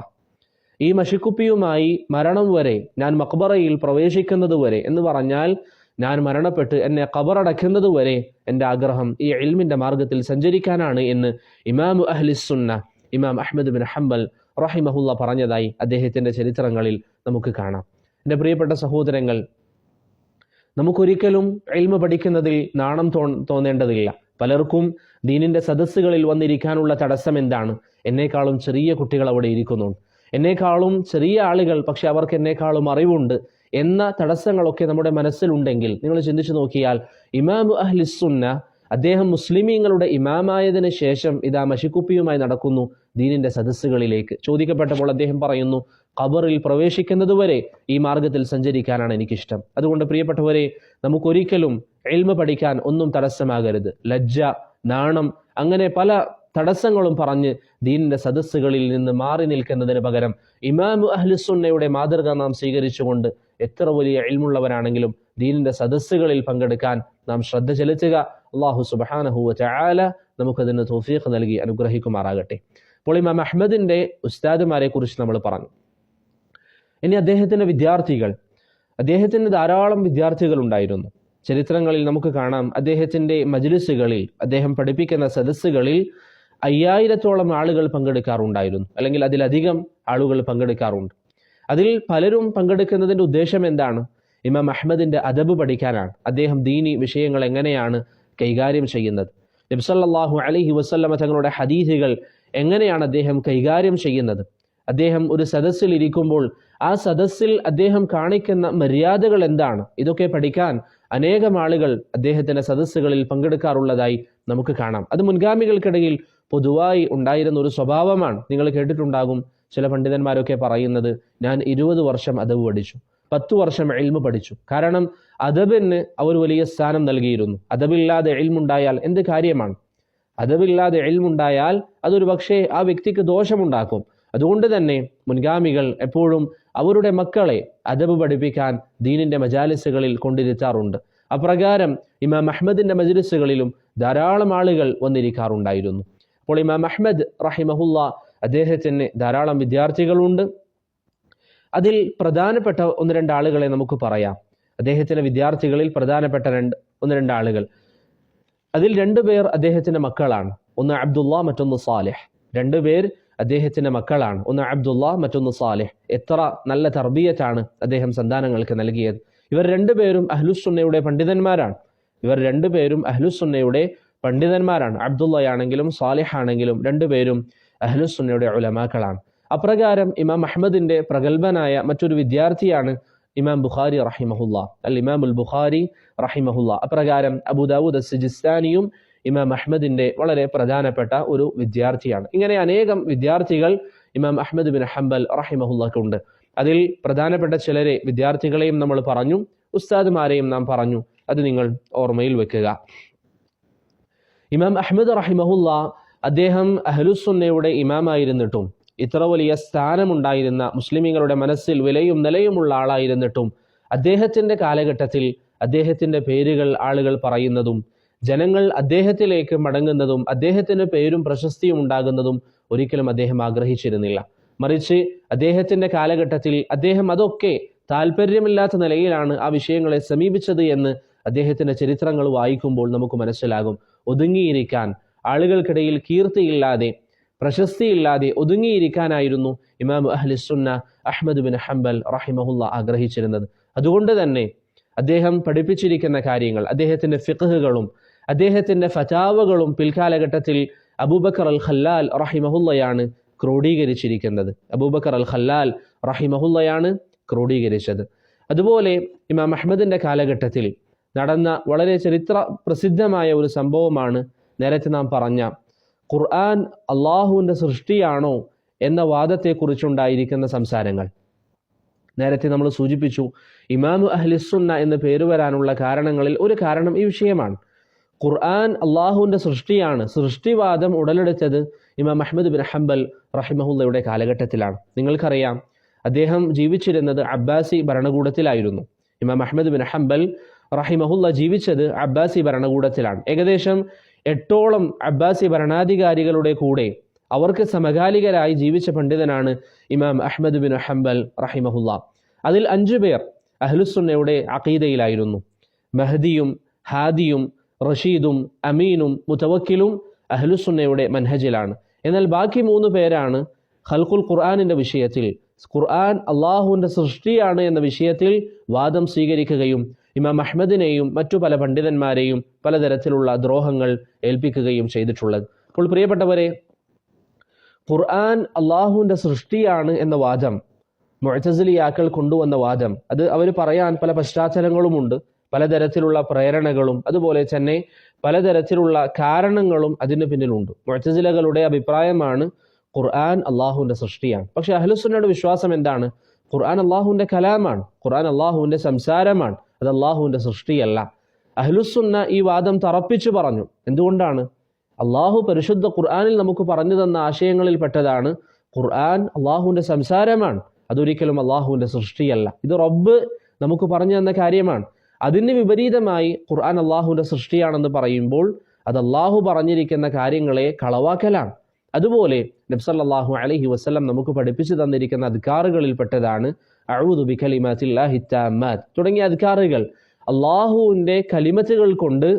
ഈ മഷിക്കുപ്പിയുമായി മരണം വരെ, ഞാൻ മഖ്ബറയിൽ പ്രവേശിക്കുന്നത് വരെ എന്ന് പറഞ്ഞാൽ ഞാൻ മരണപ്പെട്ട് എന്നെ ഖബറടക്കുന്നത് വരെ എൻ്റെ ആഗ്രഹം ഈ ഇൽമിൻ്റെ മാർഗത്തിൽ സഞ്ചരിക്കാനാണ് എന്ന് ഇമാമു അഹ്ലിസുന്ന ഇമാം അഹ്മദ് ബിൻ ഹംബൽ റഹിമഹുല്ല പറഞ്ഞതായി അദ്ദേഹത്തിൻ്റെ ചരിത്രങ്ങളിൽ നമുക്ക് കാണാം. എൻ്റെ പ്രിയപ്പെട്ട സഹോദരങ്ങൾ, നമുക്കൊരിക്കലും ഇൽമ പഠിക്കുന്നതിൽ നാണം തോന്നേണ്ടതില്ല. പലർക്കും ദീനിൻ്റെ സദസ്സുകളിൽ വന്നിരിക്കാനുള്ള തടസ്സം എന്താണ്? എന്നേക്കാളും ചെറിയ കുട്ടികൾ അവിടെ ഇരിക്കുന്നുണ്ട്, എന്നേക്കാളും ചെറിയ ആളുകൾ, പക്ഷെ അവർക്ക് എന്നേക്കാളും അറിവുണ്ട് എന്ന തടസ്സങ്ങളൊക്കെ നമ്മുടെ മനസ്സിലുണ്ടെങ്കിൽ നിങ്ങൾ ചിന്തിച്ചു നോക്കിയാൽ ഇമാമു അഹ്ലിസുന്ന അദ്ദേഹം മുസ്ലിമീങ്ങളുടെ ഇമാമായതിനു ശേഷം ഇതാ മഷിക്കുപ്പിയുമായി നടക്കുന്നു ദീനിന്റെ സദസ്സുകളിലേക്ക്. ചോദിക്കപ്പെട്ടപ്പോൾ അദ്ദേഹം പറയുന്നു, ഖബറിൽ പ്രവേശിക്കുന്നത് വരെ ഈ മാർഗത്തിൽ സഞ്ചരിക്കാനാണ് എനിക്കിഷ്ടം. അതുകൊണ്ട് പ്രിയപ്പെട്ടവരെ, നമുക്കൊരിക്കലും ഇൽമ പഠിക്കാൻ ഒന്നും തടസ്സമാകരുത്. ലജ്ജ, നാണം, അങ്ങനെ പല തടസ്സങ്ങളും പറഞ്ഞ് ദീനിന്റെ സദസ്സുകളിൽ നിന്ന് മാറി നിൽക്കുന്നതിന് പകരം ഇമാമു അഹ്ലുസുന്നയുടെ മാതൃക നാം സ്വീകരിച്ചുകൊണ്ട് എത്ര വലിയ ഇൽമുള്ളവരാണെങ്കിലും ദീനിന്റെ സദസ്സുകളിൽ പങ്കെടുക്കാൻ നാം ശ്രദ്ധ ചെലുത്തുക. അല്ലാഹു സുബ്ഹാനഹു വ തആല നമുക്കതിന് തൗഫീഖ് നൽകി അനുഗ്രഹിക്കുമാറാകട്ടെ. അപ്പോൾ ഇമാം അഹ്മദിന്റെ ഉസ്താദുമാരെ കുറിച്ച് നമ്മൾ പറഞ്ഞു. ഇനി അദ്ദേഹത്തിന്റെ വിദ്യാർത്ഥികൾ, അദ്ദേഹത്തിന് ധാരാളം വിദ്യാർത്ഥികൾ ഉണ്ടായിരുന്നു. ചരിത്രങ്ങളിൽ നമുക്ക് കാണാം, അദ്ദേഹത്തിന്റെ മജ്ലിസുകളിൽ, അദ്ദേഹം പഠിപ്പിക്കുന്ന സദസ്സുകളിൽ 5000-ഓളം ആളുകൾ പങ്കെടുക്കാറുണ്ടായിരുന്നു, അല്ലെങ്കിൽ അതിലധികം ആളുകൾ പങ്കെടുക്കാറുണ്ട്. അതിൽ പലരും പങ്കെടുക്കുന്നതിന്റെ ഉദ്ദേശം എന്താണ്? ഇമാം അഹ്മദിന്റെ അദബ് പഠിക്കാനാണ്. അദ്ദേഹം ദീനി വിഷയങ്ങൾ എങ്ങനെയാണ് കൈകാര്യം ചെയ്യുന്നത്, നബി സല്ലല്ലാഹു അലൈഹി വസല്ലമ തങ്ങളുടെ ഹദീസുകൾ എങ്ങനെയാണ് അദ്ദേഹം കൈകാര്യം ചെയ്യുന്നത്, അദ്ദേഹം ഒരു സദസ്സിൽ ഇരിക്കുമ്പോൾ ആ സദസ്സിൽ അദ്ദേഹം കാണിക്കുന്ന മര്യാദകൾ എന്താണ്, ഇതൊക്കെ പഠിക്കാൻ അനേകം ആളുകൾ അദ്ദേഹത്തിന്റെ സദസ്സുകളിൽ പങ്കെടുക്കാറുള്ളതായി നമുക്ക് കാണാം. അത് മുൻഗാമികൾക്കിടയിൽ പൊതുവായി ഉണ്ടായിരുന്ന ഒരു സ്വഭാവമാണ്. നിങ്ങൾ കേട്ടിട്ടുണ്ടാകും ചില പണ്ഡിതന്മാരൊക്കെ പറയുന്നത്, ഞാൻ 20 വർഷം അദബ് പഠിച്ചു, 10 വർഷം ഇൽമു പഠിച്ചു. കാരണം അദബിന് അവർ വലിയ സ്ഥാനം നൽകിയിരുന്നു. അദബില്ലാതെ ഇൽമുണ്ടായാൽ എന്ത് കാര്യമാണ്? അദബില്ലാതെ ഇൽമുണ്ടായാൽ അതൊരു പക്ഷേ ആ വ്യക്തിക്ക് ദോഷമുണ്ടാക്കും. അതുകൊണ്ട് തന്നെ മുൻഗാമികൾ എപ്പോഴും അവരുടെ മക്കളെ അദബ് പഠിപ്പിക്കാൻ ദീനിന്റെ മജാലിസുകളിൽ കൊണ്ടിരുത്താറുണ്ട്. അപ്രകാരം ഇമാം അഹ്മദിന്റെ മജ്ലിസുകളിലും ധാരാളം ആളുകൾ വന്നിരിക്കാറുണ്ടായിരുന്നു. അപ്പോൾ ഇമാം അഹ്മദ് റഹിമഹുല്ല അദ്ദേഹത്തിന് ധാരാളം വിദ്യാർത്ഥികളുണ്ട്. അതിൽ പ്രധാനപ്പെട്ട 1-2 ആളുകളെ നമുക്ക് പറയാം. അദ്ദേഹത്തിന്റെ വിദ്യാർത്ഥികളിൽ പ്രധാനപ്പെട്ട 1-2 ആളുകൾ, അതിൽ 2 പേർ അദ്ദേഹത്തിന്റെ മക്കളാണ്. ഒന്ന് അബ്ദുള്ള, മറ്റൊന്ന് സാലിഹ്. 2 പേർ അദ്ദേഹത്തിന്റെ മക്കളാണ്. ഒന്ന് അബ്ദുള്ള, മറ്റൊന്ന് സാലിഹ്. എത്ര നല്ല തർബിയത്താണ് അദ്ദേഹം സന്താനങ്ങൾക്ക് നൽകിയത്. ഇവർ 2 പേരും അഹ്ലുസുന്നയുടെ പണ്ഡിതന്മാരാണ്. ഇവർ 2 പേരും അഹ്ലുസുന്നയുടെ പണ്ഡിതന്മാരാണ്. അബ്ദുള്ളയാണെങ്കിലും സാലിഹ് ആണെങ്കിലും 2 പേരും അഹ്ലുസുന്നയുടെ ഉലമാക്കളാണ്. അപ്രകാരം ഇമാം അഹ്മദിന്റെ പ്രഗത്ഭനായ മറ്റൊരു വിദ്യാർത്ഥിയാണ് ഇമാം ബുഖാരി റഹിമഹുല്ല, അൽ ഇമാമുൽ ബുഖാരി റഹിമഹുല്ല. അപ്രകാരം അബൂ ദാവൂദ് അസ്-സിജിസ്താനിയും ഇമാം അഹ്മദിന്റെ വളരെ പ്രധാനപ്പെട്ട ഒരു വിദ്യാർത്ഥിയാണ്. ഇങ്ങനെ അനേകം വിദ്യാർത്ഥികൾ ഇമാം അഹ്മദ് ബിൻ ഹംബൽ റഹിമഹുല്ലക്കുണ്ട്. അതിൽ പ്രധാനപ്പെട്ട ചിലരെ വിദ്യാർത്ഥികളെയും നമ്മൾ പറഞ്ഞു, ഉസ്താദുമാരെയും നാം പറഞ്ഞു. അത് നിങ്ങൾ ഓർമ്മയിൽ വെക്കുക. ഇമാം അഹ്മദ് റഹിമഹുല്ല അദ്ദേഹം അഹ്ലുസുന്നയുടെ ഇമാമായിരുന്നിട്ടും, ഇത്ര വലിയ സ്ഥാനമുണ്ടായിരുന്ന, മുസ്ലിമീങ്ങളുടെ മനസ്സിൽ വിലയും നിലയുമുള്ള ആളായിരുന്നിട്ടും, അദ്ദേഹത്തിന്റെ കാലഘട്ടത്തിൽ അദ്ദേഹത്തിന്റെ പേരുകൾ ആളുകൾ പറയുന്നതും ജനങ്ങൾ അദ്ദേഹത്തിലേക്ക് മടങ്ങുന്നതും അദ്ദേഹത്തിന് പേരും പ്രശസ്തിയും ഉണ്ടാകുന്നതും ഒരിക്കലും അദ്ദേഹം ആഗ്രഹിച്ചിരുന്നില്ല. മറിച്ച് അദ്ദേഹത്തിന്റെ കാലഘട്ടത്തിൽ അദ്ദേഹം അതൊക്കെ താല്പര്യമില്ലാത്ത നിലയിലാണ് ആ വിഷയങ്ങളെ സമീപിച്ചത് എന്ന് അദ്ദേഹത്തിന്റെ ചരിത്രങ്ങൾ വായിക്കുമ്പോൾ നമുക്ക് മനസ്സിലാകും. ഒതുങ്ങിയിരിക്കാൻ, ആളുകൾക്കിടയിൽ കീർത്തിയില്ലാതെ, പ്രശസ്തിയില്ലാതെ ഒതുങ്ങിയിരിക്കാനായിരുന്നു ഇമാം അഹ്ലുസുന്ന അഹ്മദ് ബിൻ ഹംബൽ റഹിമഹുല്ല ആഗ്രഹിച്ചിരുന്നത്. അതുകൊണ്ട് തന്നെ അദ്ദേഹം പഠിപ്പിച്ചിരിക്കുന്ന കാര്യങ്ങൾ, അദ്ദേഹത്തിന്റെ ഫിഖ്ഹുകളും അദ്ദേഹത്തിന്റെ ഫതാവകളും പിൽക്കാലഘട്ടത്തിൽ അബൂബക്കർ അൽ ഖല്ലാൽ റഹിമഹുല്ലയാണ് ക്രോഡീകരിച്ചിരിക്കുന്നത്. അബൂബക്കർ അൽ ഖല്ലാൽ റഹിമഹുല്ലയാണ് ക്രോഡീകരിച്ചത്. അതുപോലെ ഇമാം അഹ്മദിന്റെ കാലഘട്ടത്തിൽ നടന്ന വളരെ ചരിത്ര പ്രസിദ്ധമായ ഒരു സംഭവമാണ് നേരത്തെ നാം പറഞ്ഞ ഖുർആൻ അള്ളാഹുവിന്റെ സൃഷ്ടിയാണോ എന്ന വാദത്തെക്കുറിച്ചുണ്ടായിരിക്കുന്ന സംസാരങ്ങൾ. നേരത്തെ നമ്മൾ സൂചിപ്പിച്ചു, ഇമാമു അഹ്ലുസുന്ന എന്ന് പേര് വരാനുള്ള കാരണങ്ങളിൽ ഒരു കാരണം ഈ വിഷയമാണ്. ഖുർആൻ അള്ളാഹുവിന്റെ സൃഷ്ടിയാണ്. സൃഷ്ടിവാദം ഉടലെടുത്തത് ഇമാം അഹ്മദ് ബിൻ ഹംബൽ റഹിമഹുല്ലയുടെ കാലഘട്ടത്തിലാണ്. നിങ്ങൾക്കറിയാം, അദ്ദേഹം ജീവിച്ചിരുന്നത് അബ്ബാസി ഭരണകൂടത്തിലായിരുന്നു. ഇമാം അഹ്മദ് ബിൻ ഹംബൽ റഹിമഹുല്ല ജീവിച്ചത് അബ്ബാസി ഭരണകൂടത്തിലാണ്. ഏകദേശം 8ഓളം അബ്ബാസി ഭരണാധികാരികളുടെ കൂടെ അവർക്ക് സമകാലികരായി ജീവിച്ച പണ്ഡിതനാണ് ഇമാം അഹ്മദ് ബിൻ ഹംബൽ റഹിമഹുല്ല. അതിൽ 5 പേർ അഹ്ലുസുന്നയുടെ അഖീദയിലായിരുന്നു. മഹദിയും ഹാദിയും റഷീദും അമീനും മുതവക്കിലും അഹ്ലുസുന്നയുടെ മൻഹജിലാണ്. എന്നാൽ ബാക്കി 3 പേരാണ് ഖൽഖുൽ ഖുർആനിന്റെ വിഷയത്തിൽ, ഖുർആൻ അള്ളാഹുവിന്റെ സൃഷ്ടിയാണ് എന്ന വിഷയത്തിൽ വാദം സ്വീകരിക്കുകയും ഇമാം അഹ്മദിനെയും മറ്റു പല പണ്ഡിതന്മാരെയും പലതരത്തിലുള്ള ദ്രോഹങ്ങൾ ഏൽപ്പിക്കുകയും ചെയ്തിട്ടുള്ളത്. അപ്പോൾ പ്രിയപ്പെട്ടവരെ, ഖുർആൻ അള്ളാഹുവിന്റെ സൃഷ്ടിയാണ് എന്ന വാദം മുഅ്തസിലിയാക്കൾ കൊണ്ടുവന്ന വാദം, അത് അവർ പറയാൻ പല പശ്ചാത്തലങ്ങളുമുണ്ട്, പലതരത്തിലുള്ള പ്രേരണകളും അതുപോലെ തന്നെ പലതരത്തിലുള്ള കാരണങ്ങളും അതിന് പിന്നിലുണ്ട്. മുഅ്തസിലകളുടെ അഭിപ്രായമാണ് ഖുർആൻ അള്ളാഹുവിന്റെ സൃഷ്ടിയാണ്. പക്ഷെ അഹ്ലുസുന്നയുടെ വിശ്വാസം എന്താണ്? ഖുർആൻ അള്ളാഹുവിന്റെ കലാമാണ്, ഖുർആൻ അള്ളാഹുവിന്റെ സംസാരമാണ്, അത് അള്ളാഹുവിന്റെ സൃഷ്ടിയല്ല. അഹ്ലുസുന്ന ഈ വാദം തറപ്പിച്ചു പറഞ്ഞു. എന്തുകൊണ്ടാണ്? അള്ളാഹു പരിശുദ്ധ ഖുർആനിൽ നമുക്ക് പറഞ്ഞു തന്ന ആശയങ്ങളിൽ പെട്ടതാണ് ഖുർആൻ അള്ളാഹുവിന്റെ സംസാരമാണ്, അതൊരിക്കലും അള്ളാഹുവിന്റെ സൃഷ്ടിയല്ല. ഇത് റബ്ബ് നമുക്ക് പറഞ്ഞു തന്ന കാര്യമാണ്. അതിന് വിപരീതമായി ഖുർആൻ അള്ളാഹുവിന്റെ സൃഷ്ടിയാണെന്ന് പറയുമ്പോൾ അത് അള്ളാഹു പറഞ്ഞിരിക്കുന്ന കാര്യങ്ങളെ കളവാക്കലാണ്. അതുപോലെ നബി സല്ലല്ലാഹു അലൈഹി വസല്ലം നമുക്ക് പഠിപ്പിച്ചു തന്നിരിക്കുന്ന അദ്കാറുകളിൽ പെട്ടതാണ് അഊദു ബികലിമാത്തില്ലാഹി തമ്മാത്ത് തുടങ്ങിയ അദ്കാറുകൾ. അള്ളാഹുവിന്റെ കലിമത്തുകൾ കൊണ്ട്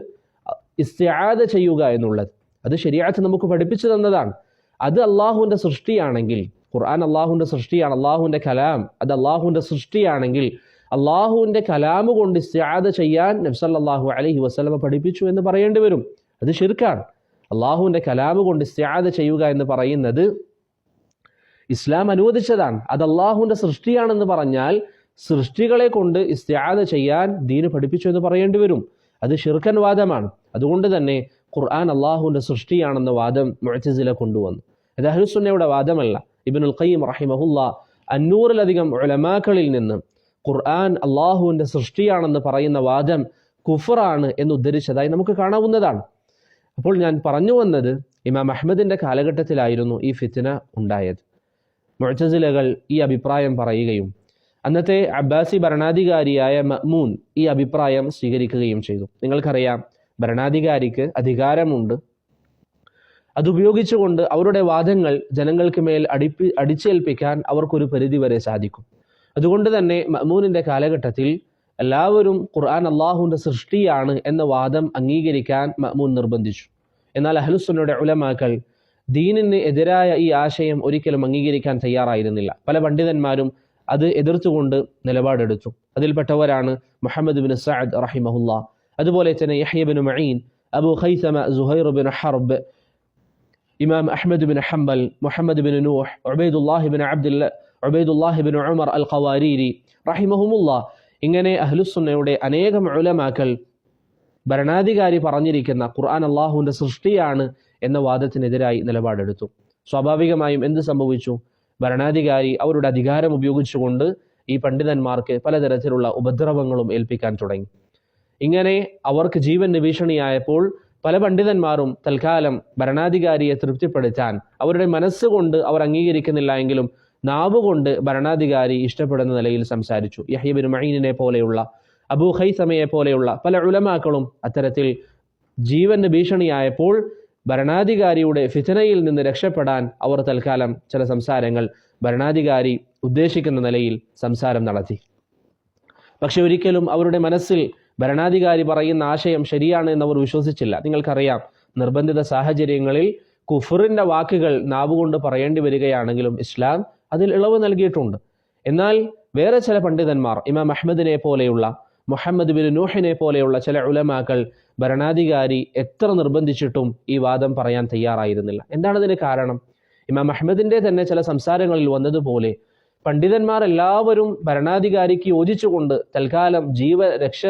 ഇസ്തിആദ ചെയ്യുക എന്നുള്ളത് അത് ശരീഅത്ത് നമുക്ക് പഠിപ്പിച്ചു തന്നതാണ്. അത് അള്ളാഹുവിന്റെ സൃഷ്ടിയാണെങ്കിൽ, ഖുർആൻ അള്ളാഹുവിന്റെ സൃഷ്ടിയാണ്, അള്ളാഹുവിന്റെ കലാം അത് അള്ളാഹുവിന്റെ സൃഷ്ടിയാണെങ്കിൽ അള്ളാഹുവിന്റെ കലാമ് കൊണ്ട് ഇസ്തിആദ ചെയ്യാൻ നബി സല്ലല്ലാഹു അലൈഹി വസല്ലം പഠിപ്പിച്ചു എന്ന് പറയേണ്ടി വരും. അത് ശിർക്കാണ്. അള്ളാഹുവിന്റെ കലാമ് കൊണ്ട് ഇസ്തിആദ ചെയ്യുക എന്ന് പറയുന്നത് ഇസ്ലാം അനുവദിച്ചതാണ്. അത് അള്ളാഹുവിന്റെ സൃഷ്ടിയാണെന്ന് പറഞ്ഞാൽ സൃഷ്ടികളെ കൊണ്ട് ഇസ്തിആദ ചെയ്യാൻ ദീന് പഠിപ്പിച്ചു എന്ന് പറയേണ്ടി വരും. അത് ശിർക്കൻ വാദമാണ്. അതുകൊണ്ട് തന്നെ ഖുർആൻ അള്ളാഹുവിന്റെ സൃഷ്ടിയാണെന്ന വാദം മുഅ്തസില കൊണ്ടുവന്നു. ഇത് അഹ്ലുസുന്നയുടെ വാദമല്ല. ഇബ്നുൽ ഖയ്യിം റഹിമഹുല്ലാ 500-ലധികം ഉലമാക്കളിൽ നിന്ന് ഖുർആൻ അള്ളാഹുവിന്റെ സൃഷ്ടിയാണെന്ന് പറയുന്ന വാദം കുഫറാണ് എന്ന് ഉദ്ധരിച്ചതായി നമുക്ക് കാണാവുന്നതാണ്. അപ്പോൾ ഞാൻ പറഞ്ഞു വന്നത്, ഇമാം അഹ്മദിന്റെ കാലഘട്ടത്തിലായിരുന്നു ഈ ഫിത്ന ഉണ്ടായത്. മുഅ്തസിലകൾ ഈ അഭിപ്രായം പറയുകയും അന്നത്തെ അബ്ബാസി ഭരണാധികാരിയായ മഅ്മൂൻ ഈ അഭിപ്രായം സ്വീകരിക്കുകയും ചെയ്തു. നിങ്ങൾക്കറിയാം, ഭരണാധികാരിക്ക് അധികാരമുണ്ട്. അതുപയോഗിച്ചുകൊണ്ട് അവരുടെ വാദങ്ങൾ ജനങ്ങൾക്ക് മേൽ അടിച്ചേൽപ്പിക്കാൻ അവർക്കൊരു പരിധിവരെ സാധിക്കും. അതുകൊണ്ട് തന്നെ മഅ്മൂനിന്റെ കാലഘട്ടത്തിൽ എല്ലാവരും ഖുർആൻ അള്ളാഹുവിന്റെ സൃഷ്ടിയാണ് എന്ന വാദം അംഗീകരിക്കാൻ മഅ്മൂൻ നിർബന്ധിച്ചു. എന്നാൽ അഹ്ലുസുന്നയുടെ ഉലമാക്കൾ ദീനിന് എതിരായ ഈ ആശയം ഒരിക്കലും അംഗീകരിക്കാൻ തയ്യാറായിരുന്നില്ല. പല പണ്ഡിതന്മാരും അത് എതിർത്തുകൊണ്ട് നിലപാടെടുത്തു. അതിൽപ്പെട്ടവരാണ് മുഹമ്മദ് ബിൻ സഅദ് റഹിമഹുല്ലാ, അതുപോലെ തന്നെ Yahya bin Maeen, Abu Khaithama Zuhair bin Harb, ഇമാം Ahmad bin Hanbal, Muhammad bin Nuh, Ubaidullah bin Umar al Qawariri റഹിമഹുമുല്ലാ. ഇങ്ങനെ അഹ്ലുസുന്നയുടെ അനേകം ഉലമാക്കൾ ഭരണാധികാരി പറഞ്ഞിരിക്കുന്ന ഖുർആൻ അള്ളാഹുവിന്റെ സൃഷ്ടിയാണ് എന്ന വാദത്തിനെതിരായി നിലപാടെടുത്തു. സ്വാഭാവികമായും എന്ത് സംഭവിച്ചു? ഭരണാധികാരി അവരുടെ അധികാരം ഉപയോഗിച്ചുകൊണ്ട് ഈ പണ്ഡിതന്മാർക്ക് പലതരത്തിലുള്ള ഉപദ്രവങ്ങളും ഏൽപ്പിക്കാൻ തുടങ്ങി. ഇങ്ങനെ അവർക്ക് ജീവന് ഭീഷണിയായപ്പോൾ പല പണ്ഡിതന്മാരും തൽക്കാലം ഭരണാധികാരിയെ തൃപ്തിപ്പെടുത്താൻ അവരുടെ മനസ്സുകൊണ്ട് അവർ അംഗീകരിക്കുന്നില്ല എങ്കിലും നാവുകൊണ്ട് ഭരണാധികാരി ഇഷ്ടപ്പെടുന്ന നിലയിൽ സംസാരിച്ചു. യഹ്യ ബിൻ മഈനിനെ പോലെയുള്ള, അബൂ ഖൈസമയെ പോലെയുള്ള പല ഉലമാക്കളും അത്തരത്തിൽ ജീവന് ഭീഷണിയായപ്പോൾ ഭരണാധികാരിയുടെ ഫിത്നയിൽ നിന്ന് രക്ഷപ്പെടാൻ അവർ തൽക്കാലം ചില സംസാരങ്ങൾ ഭരണാധികാരി ഉദ്ദേശിക്കുന്ന നിലയിൽ സംസാരം നടത്തി. പക്ഷെ ഒരിക്കലും അവരുടെ മനസ്സിൽ ഭരണാധികാരി പറയുന്ന ആശയം ശരിയാണ് എന്നവർ വിശ്വസിച്ചില്ല. നിങ്ങൾക്കറിയാം, നിർബന്ധിത സാഹചര്യങ്ങളിൽ കുഫറിന്റെ വാക്കുകൾ നാവുകൊണ്ട് പറയേണ്ടി വരികയാണെങ്കിലും ഇസ്ലാം അതിൽ ഇളവ് നൽകിയിട്ടുണ്ട്. എന്നാൽ വേറെ ചില പണ്ഡിതന്മാർ, ഇമാം അഹ്മദിനെ പോലെയുള്ള, മുഹമ്മദ് ബിൻ നൂഹിനെ പോലെയുള്ള ചില ഉലമാക്കൾ ഭരണാധികാരി എത്ര നിർബന്ധിച്ചിട്ടും ഈ വാദം പറയാൻ തയ്യാറായിരുന്നില്ല. എന്താണ് ഇതിന് കാരണം? ഇമാം അഹ്മദിന്റെ തന്നെ ചില സംസാരങ്ങളിൽ വന്നതുപോലെ പണ്ഡിതന്മാർ എല്ലാവരും ഭരണാധികാരിക്ക് യോജിച്ചുകൊണ്ട് തൽക്കാലം ജീവരക്ഷ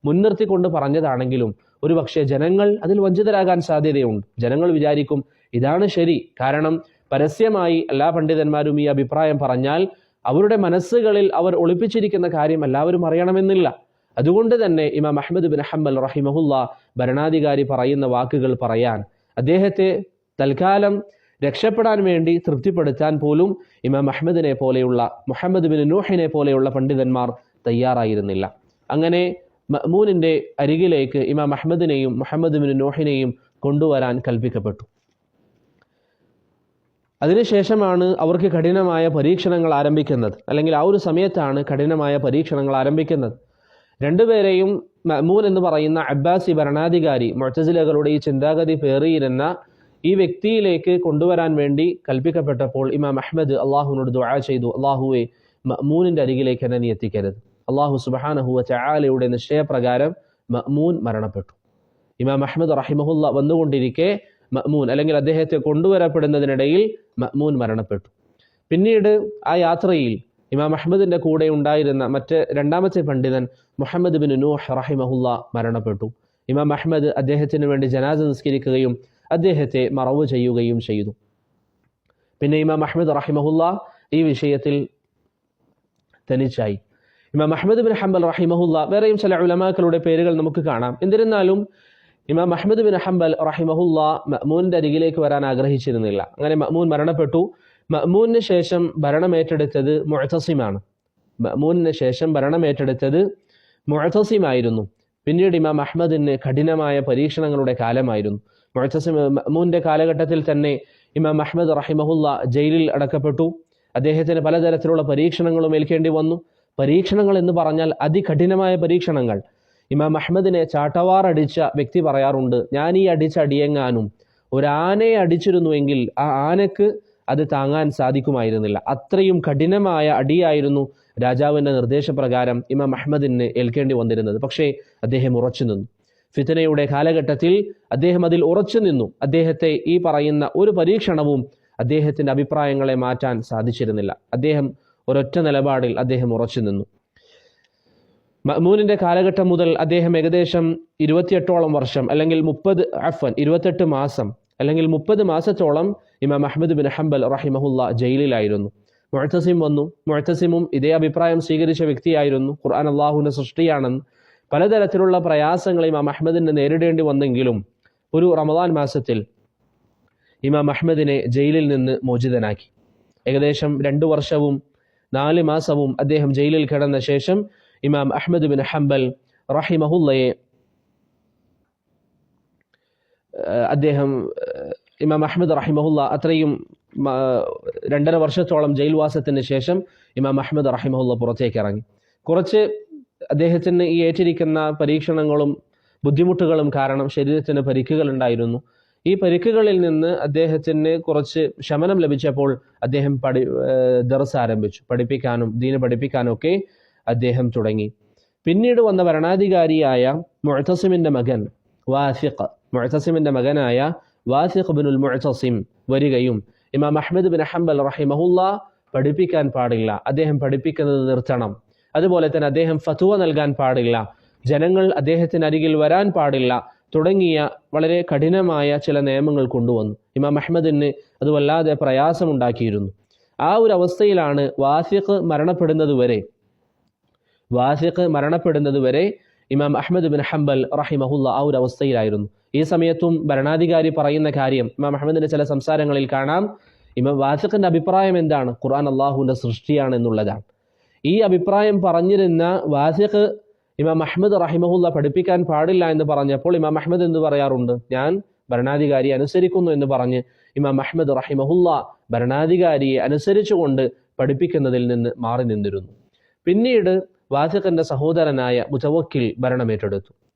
മുൻനിർത്തിക്കൊണ്ട് പറഞ്ഞതാണെങ്കിലും ഒരുപക്ഷെ ജനങ്ങൾ അതിൽ വഞ്ചിതരാകാൻ സാധ്യതയുണ്ട്. ജനങ്ങൾ വിചാരിക്കും ഇതാണ് ശരി. കാരണം പരസ്യമായി എല്ലാ പണ്ഡിതന്മാരും ഈ അഭിപ്രായം പറഞ്ഞാൽ അവരുടെ മനസ്സുകളിൽ അവർ ഒളിപ്പിച്ചിരിക്കുന്ന കാര്യം എല്ലാവരും അറിയണമെന്നില്ല. അതുകൊണ്ട് തന്നെ ഇമാം അഹ്മദ് ബിൻ ഹംബൽ റഹിമഹുല്ലാ ഭരണാധികാരി പറയുന്ന വാക്കുകൾ പറയാൻ അദ്ദേഹത്തെ തൽക്കാലം രക്ഷപ്പെടാൻ വേണ്ടി തൃപ്തിപ്പെടുത്താൻ പോലും ഇമാം അഹ്മദിനെ പോലെയുള്ള മുഹമ്മദ് ബിൻ നൂഹിനെ പോലെയുള്ള പണ്ഡിതന്മാർ തയ്യാറായിരുന്നില്ല. അങ്ങനെ മഅ്മൂനിൻ്റെ അരികിലേക്ക് ഇമാം അഹ്മദിനെയും മുഹമ്മദ് ബിൻ നൂഹിനെയും കൊണ്ടുവരാൻ കൽപ്പിക്കപ്പെട്ടു. അതിനുശേഷമാണ് അവർക്ക് കഠിനമായ പരീക്ഷണങ്ങൾ ആരംഭിക്കുന്നത്, അല്ലെങ്കിൽ ആ ഒരു സമയത്താണ് കഠിനമായ പരീക്ഷണങ്ങൾ ആരംഭിക്കുന്നത്. രണ്ടുപേരെയും മഅ്മൂൻ എന്ന് പറയുന്ന അബ്ബാസി ഭരണാധികാരി, മുഅ്തസിലകളുടെ ഈ ചിന്താഗതി പേറിയിരുന്ന ഈ വ്യക്തിയിലേക്ക് കൊണ്ടുവരാൻ വേണ്ടി കൽപ്പിക്കപ്പെട്ടപ്പോൾ ഇമാം അഹ്മദ് അള്ളാഹുവിനോട് ദുആ ചെയ്തു, അള്ളാഹുവെ മഅ്മൂനിൻ്റെ അരികിലേക്ക് എന്നെ നീ എത്തിക്കരുത്. അള്ളാഹു സുബ്ഹാനഹു വ തആലയുടെ നിശ്ചയപ്രകാരം മഅ്മൂൻ മരണപ്പെട്ടു. ഇമാം അഹ്മദ് റഹിമഹുല്ല വന്നുകൊണ്ടിരിക്കെ മഅ്മൂൻ, അല്ലെങ്കിൽ അദ്ദേഹത്തെ കൊണ്ടുവരപ്പെടുന്നതിനിടയിൽ മഅ്മൂൻ മരണപ്പെട്ടു. പിന്നീട് ആ യാത്രയിൽ ഇമാം അഹ്മദിൻ്റെ കൂടെ ഉണ്ടായിരുന്ന രണ്ടാമത്തെ പണ്ഡിതൻ മുഹമ്മദ് ബിൻ നൂഹ് റഹിമഹുല്ല മരണപ്പെട്ടു. ഇമാം അഹ്മദ് അദ്ദേഹത്തിന് വേണ്ടി ജനാസ നിസ്കരിക്കുകയും അദ്ദേഹത്തെ മറവ് ചെയ്യുകയും ചെയ്തു. പിന്നെ ഇമാം അഹ്മദ് റഹിമഹുല്ല ഈ വിഷയത്തിൽ തനിച്ചായി. ഇമാം അഹ്മദ് ബിൻ ഹംബൽ റഹിമഹുല്ല, വേറെയും ചില ഉലമാക്കളുടെ പേരുകൾ നമുക്ക് കാണാം. എന്നിരുന്നാലും ഇമാം അഹ്മദ് ബിൻ ഹംബൽ റഹിമഹുല്ല മഅ്മൂനിൻ്റെ അരികിലേക്ക് വരാൻ ആഗ്രഹിച്ചിരുന്നില്ല. അങ്ങനെ മഅ്മൂൻ മരണപ്പെട്ടു. മഅ്മൂനിന് ശേഷം ഭരണമേറ്റെടുത്തത് മുഅ്തസിമാണ്. മഅ്മൂനിന് ശേഷം ഭരണമേറ്റെടുത്തത് മുഅ്തസിമായിരുന്നു. പിന്നീട് ഇമാം അഹ്മദിന് കഠിനമായ പരീക്ഷണങ്ങളുടെ കാലമായിരുന്നു. മഅ്മൂനിൻ്റെ കാലഘട്ടത്തിൽ തന്നെ ഇമാം അഹ്മദ് റഹിമഹുല്ല ജയിലിൽ അടക്കപ്പെട്ടു. അദ്ദേഹത്തിന് പലതരത്തിലുള്ള പരീക്ഷണങ്ങളും ഏൽക്കേണ്ടി വന്നു. പരീക്ഷണങ്ങൾ എന്ന് പറഞ്ഞാൽ അതികഠിനമായ പരീക്ഷണങ്ങൾ. ഇമാം അഹ്മദിനെ ചാട്ടവാറടിച്ച വ്യക്തി പറയാറുണ്ട്, ഞാൻ ഈ അടിച്ച അടിയെങ്ങാനും ഒരാനയെ അടിച്ചിരുന്നുവെങ്കിൽ ആ ആനക്ക് അത് താങ്ങാൻ സാധിക്കുമായിരുന്നില്ല. അത്രയും കഠിനമായ അടിയായിരുന്നു രാജാവിൻ്റെ നിർദ്ദേശപ്രകാരം ഇമാം അഹ്മദിന് ഏൽക്കേണ്ടി വന്നിരുന്നത്. പക്ഷേ അദ്ദേഹം ഉറച്ചു നിന്നു. ഫിത്നയുടെ കാലഘട്ടത്തിൽ അദ്ദേഹം അതിൽ ഉറച്ചു നിന്നു. അദ്ദേഹത്തെ ഈ പറയുന്ന ഒരു പരീക്ഷണവും അദ്ദേഹത്തിൻ്റെ അഭിപ്രായങ്ങളെ മാറ്റാൻ സാധിച്ചിരുന്നില്ല. അദ്ദേഹം ഒരൊറ്റ നിലപാടിൽ അദ്ദേഹം ഉറച്ചു നിന്നു. മഅ്മൂനിൻ്റെ കാലഘട്ടം മുതൽ അദ്ദേഹം ഏകദേശം 28ഓളം വർഷം, അല്ലെങ്കിൽ 28 മാസം, അല്ലെങ്കിൽ 30 മാസത്തോളം ഇമാം അഹ്മദ് ബിൻ ഹംബൽ റഹിമഹുല്ല ജയിലിലായിരുന്നു. മുഅ്തസിം വന്നു. മുഅ്തസിമും ഇതേ അഭിപ്രായം സ്വീകരിച്ച വ്യക്തിയായിരുന്നു. ഖുർആൻ അള്ളാഹുവിൻ്റെ സൃഷ്ടിയാണെന്ന് പലതരത്തിലുള്ള പ്രയാസങ്ങൾ ഇമാം അഹ്മദിന് നേരിടേണ്ടി വന്നെങ്കിലും ഒരു റമദാൻ മാസത്തിൽ ഇമാം അഹ്മദിനെ ജയിലിൽ നിന്ന് മോചിതനാക്കി. ഏകദേശം 2 വർഷവും 4 മാസവും അദ്ദേഹം ജയിലിൽ കിടന്ന ശേഷം ഇമാം അഹ്മദ് ബിൻ ഹംബൽ റഹിമഹുല്ലയെ ഇമാം അഹ്മദ് റഹിമഹുല്ല അത്രയും 2.5 വർഷത്തോളം ജയിൽവാസത്തിന് ശേഷം ഇമാം അഹ്മദ് റഹിമഹുല്ല പുറത്തേക്ക് ഇറങ്ങി. കുറച്ച് അദ്ദേഹത്തിന് ഈ ഏറ്റിരിക്കുന്ന പരീക്ഷണങ്ങളും ബുദ്ധിമുട്ടുകളും കാരണം ശരീരത്തിന് പരിക്കുകൾ ഉണ്ടായിരുന്നു. ഈ പരിക്കുകളിൽ നിന്ന് അദ്ദേഹത്തിന് കുറച്ച് ശമനം ലഭിച്ചപ്പോൾ അദ്ദേഹം ദർസ് ആരംഭിച്ചു. പഠിപ്പിക്കാനും ദീന് പഠിപ്പിക്കാനും ഒക്കെ അദ്ദേഹം തുടങ്ങി. പിന്നീട് വന്ന ഭരണാധികാരിയായ മുഅ്തസിമിൻ്റെ മകനായ വാസിഖ് ബിനുൽ മുഅ്തസിം വരികയും ഇമാം അഹ്മദ് ബിൻ ഹംബൽ റഹിമഹുല്ല പഠിപ്പിക്കാൻ പാടില്ല, അദ്ദേഹം പഠിപ്പിക്കുന്നത് നിർത്തണം, അതുപോലെ തന്നെ അദ്ദേഹം ഫത്വ നൽകാൻ പാടില്ല, ജനങ്ങൾ അദ്ദേഹത്തിന് അരികിൽ വരാൻ പാടില്ല തുടങ്ങിയ വളരെ കഠിനമായ ചില നിയമങ്ങൾ കൊണ്ടുവന്നു. ഇമാം അഹ്മദിന് അത് വല്ലാതെ പ്രയാസമുണ്ടാക്കിയിരുന്നു. ആ ഒരു അവസ്ഥയിലാണ് വാസിഖ് മരണപ്പെടുന്നത് വരെ ഇമാം അഹ്മദ് ബിൻ ഹംബൽ റഹിമഹുല്ല ആ ഒരു അവസ്ഥയിലായിരുന്നു. ഈ സമയത്തും ഭരണാധികാരി പറയുന്ന കാര്യം ഇമാം അഹ്മദിന്റെ ചില സംസാരങ്ങളിൽ കാണാം. ഇമാം വാസിഖിന്റെ അഭിപ്രായം എന്താണ്? ഖുർആൻ അള്ളാഹുവിന്റെ സൃഷ്ടിയാണ് എന്നുള്ളതാണ്. ഈ അഭിപ്രായം പറഞ്ഞിരുന്ന വാസിഖ് ഇമാം അഹ്മദ് റഹിമഹുല്ല പഠിപ്പിക്കാൻ പാടില്ല എന്ന് പറഞ്ഞപ്പോൾ ഇമാം അഹ്മദ് എന്ന് പറയാറുണ്ട്, ഞാൻ ഭരണാധികാരി അനുസരിക്കുന്നു എന്ന് പറഞ്ഞ് ഇമാം അഹ്മദ് റഹിമഹുല്ല ഭരണാധികാരിയെ അനുസരിച്ചുകൊണ്ട് പഠിപ്പിക്കുന്നതിൽ നിന്ന് മാറി നിന്നിരുന്നു. പിന്നീട് വാസിഖിന്റെ സഹോദരനായ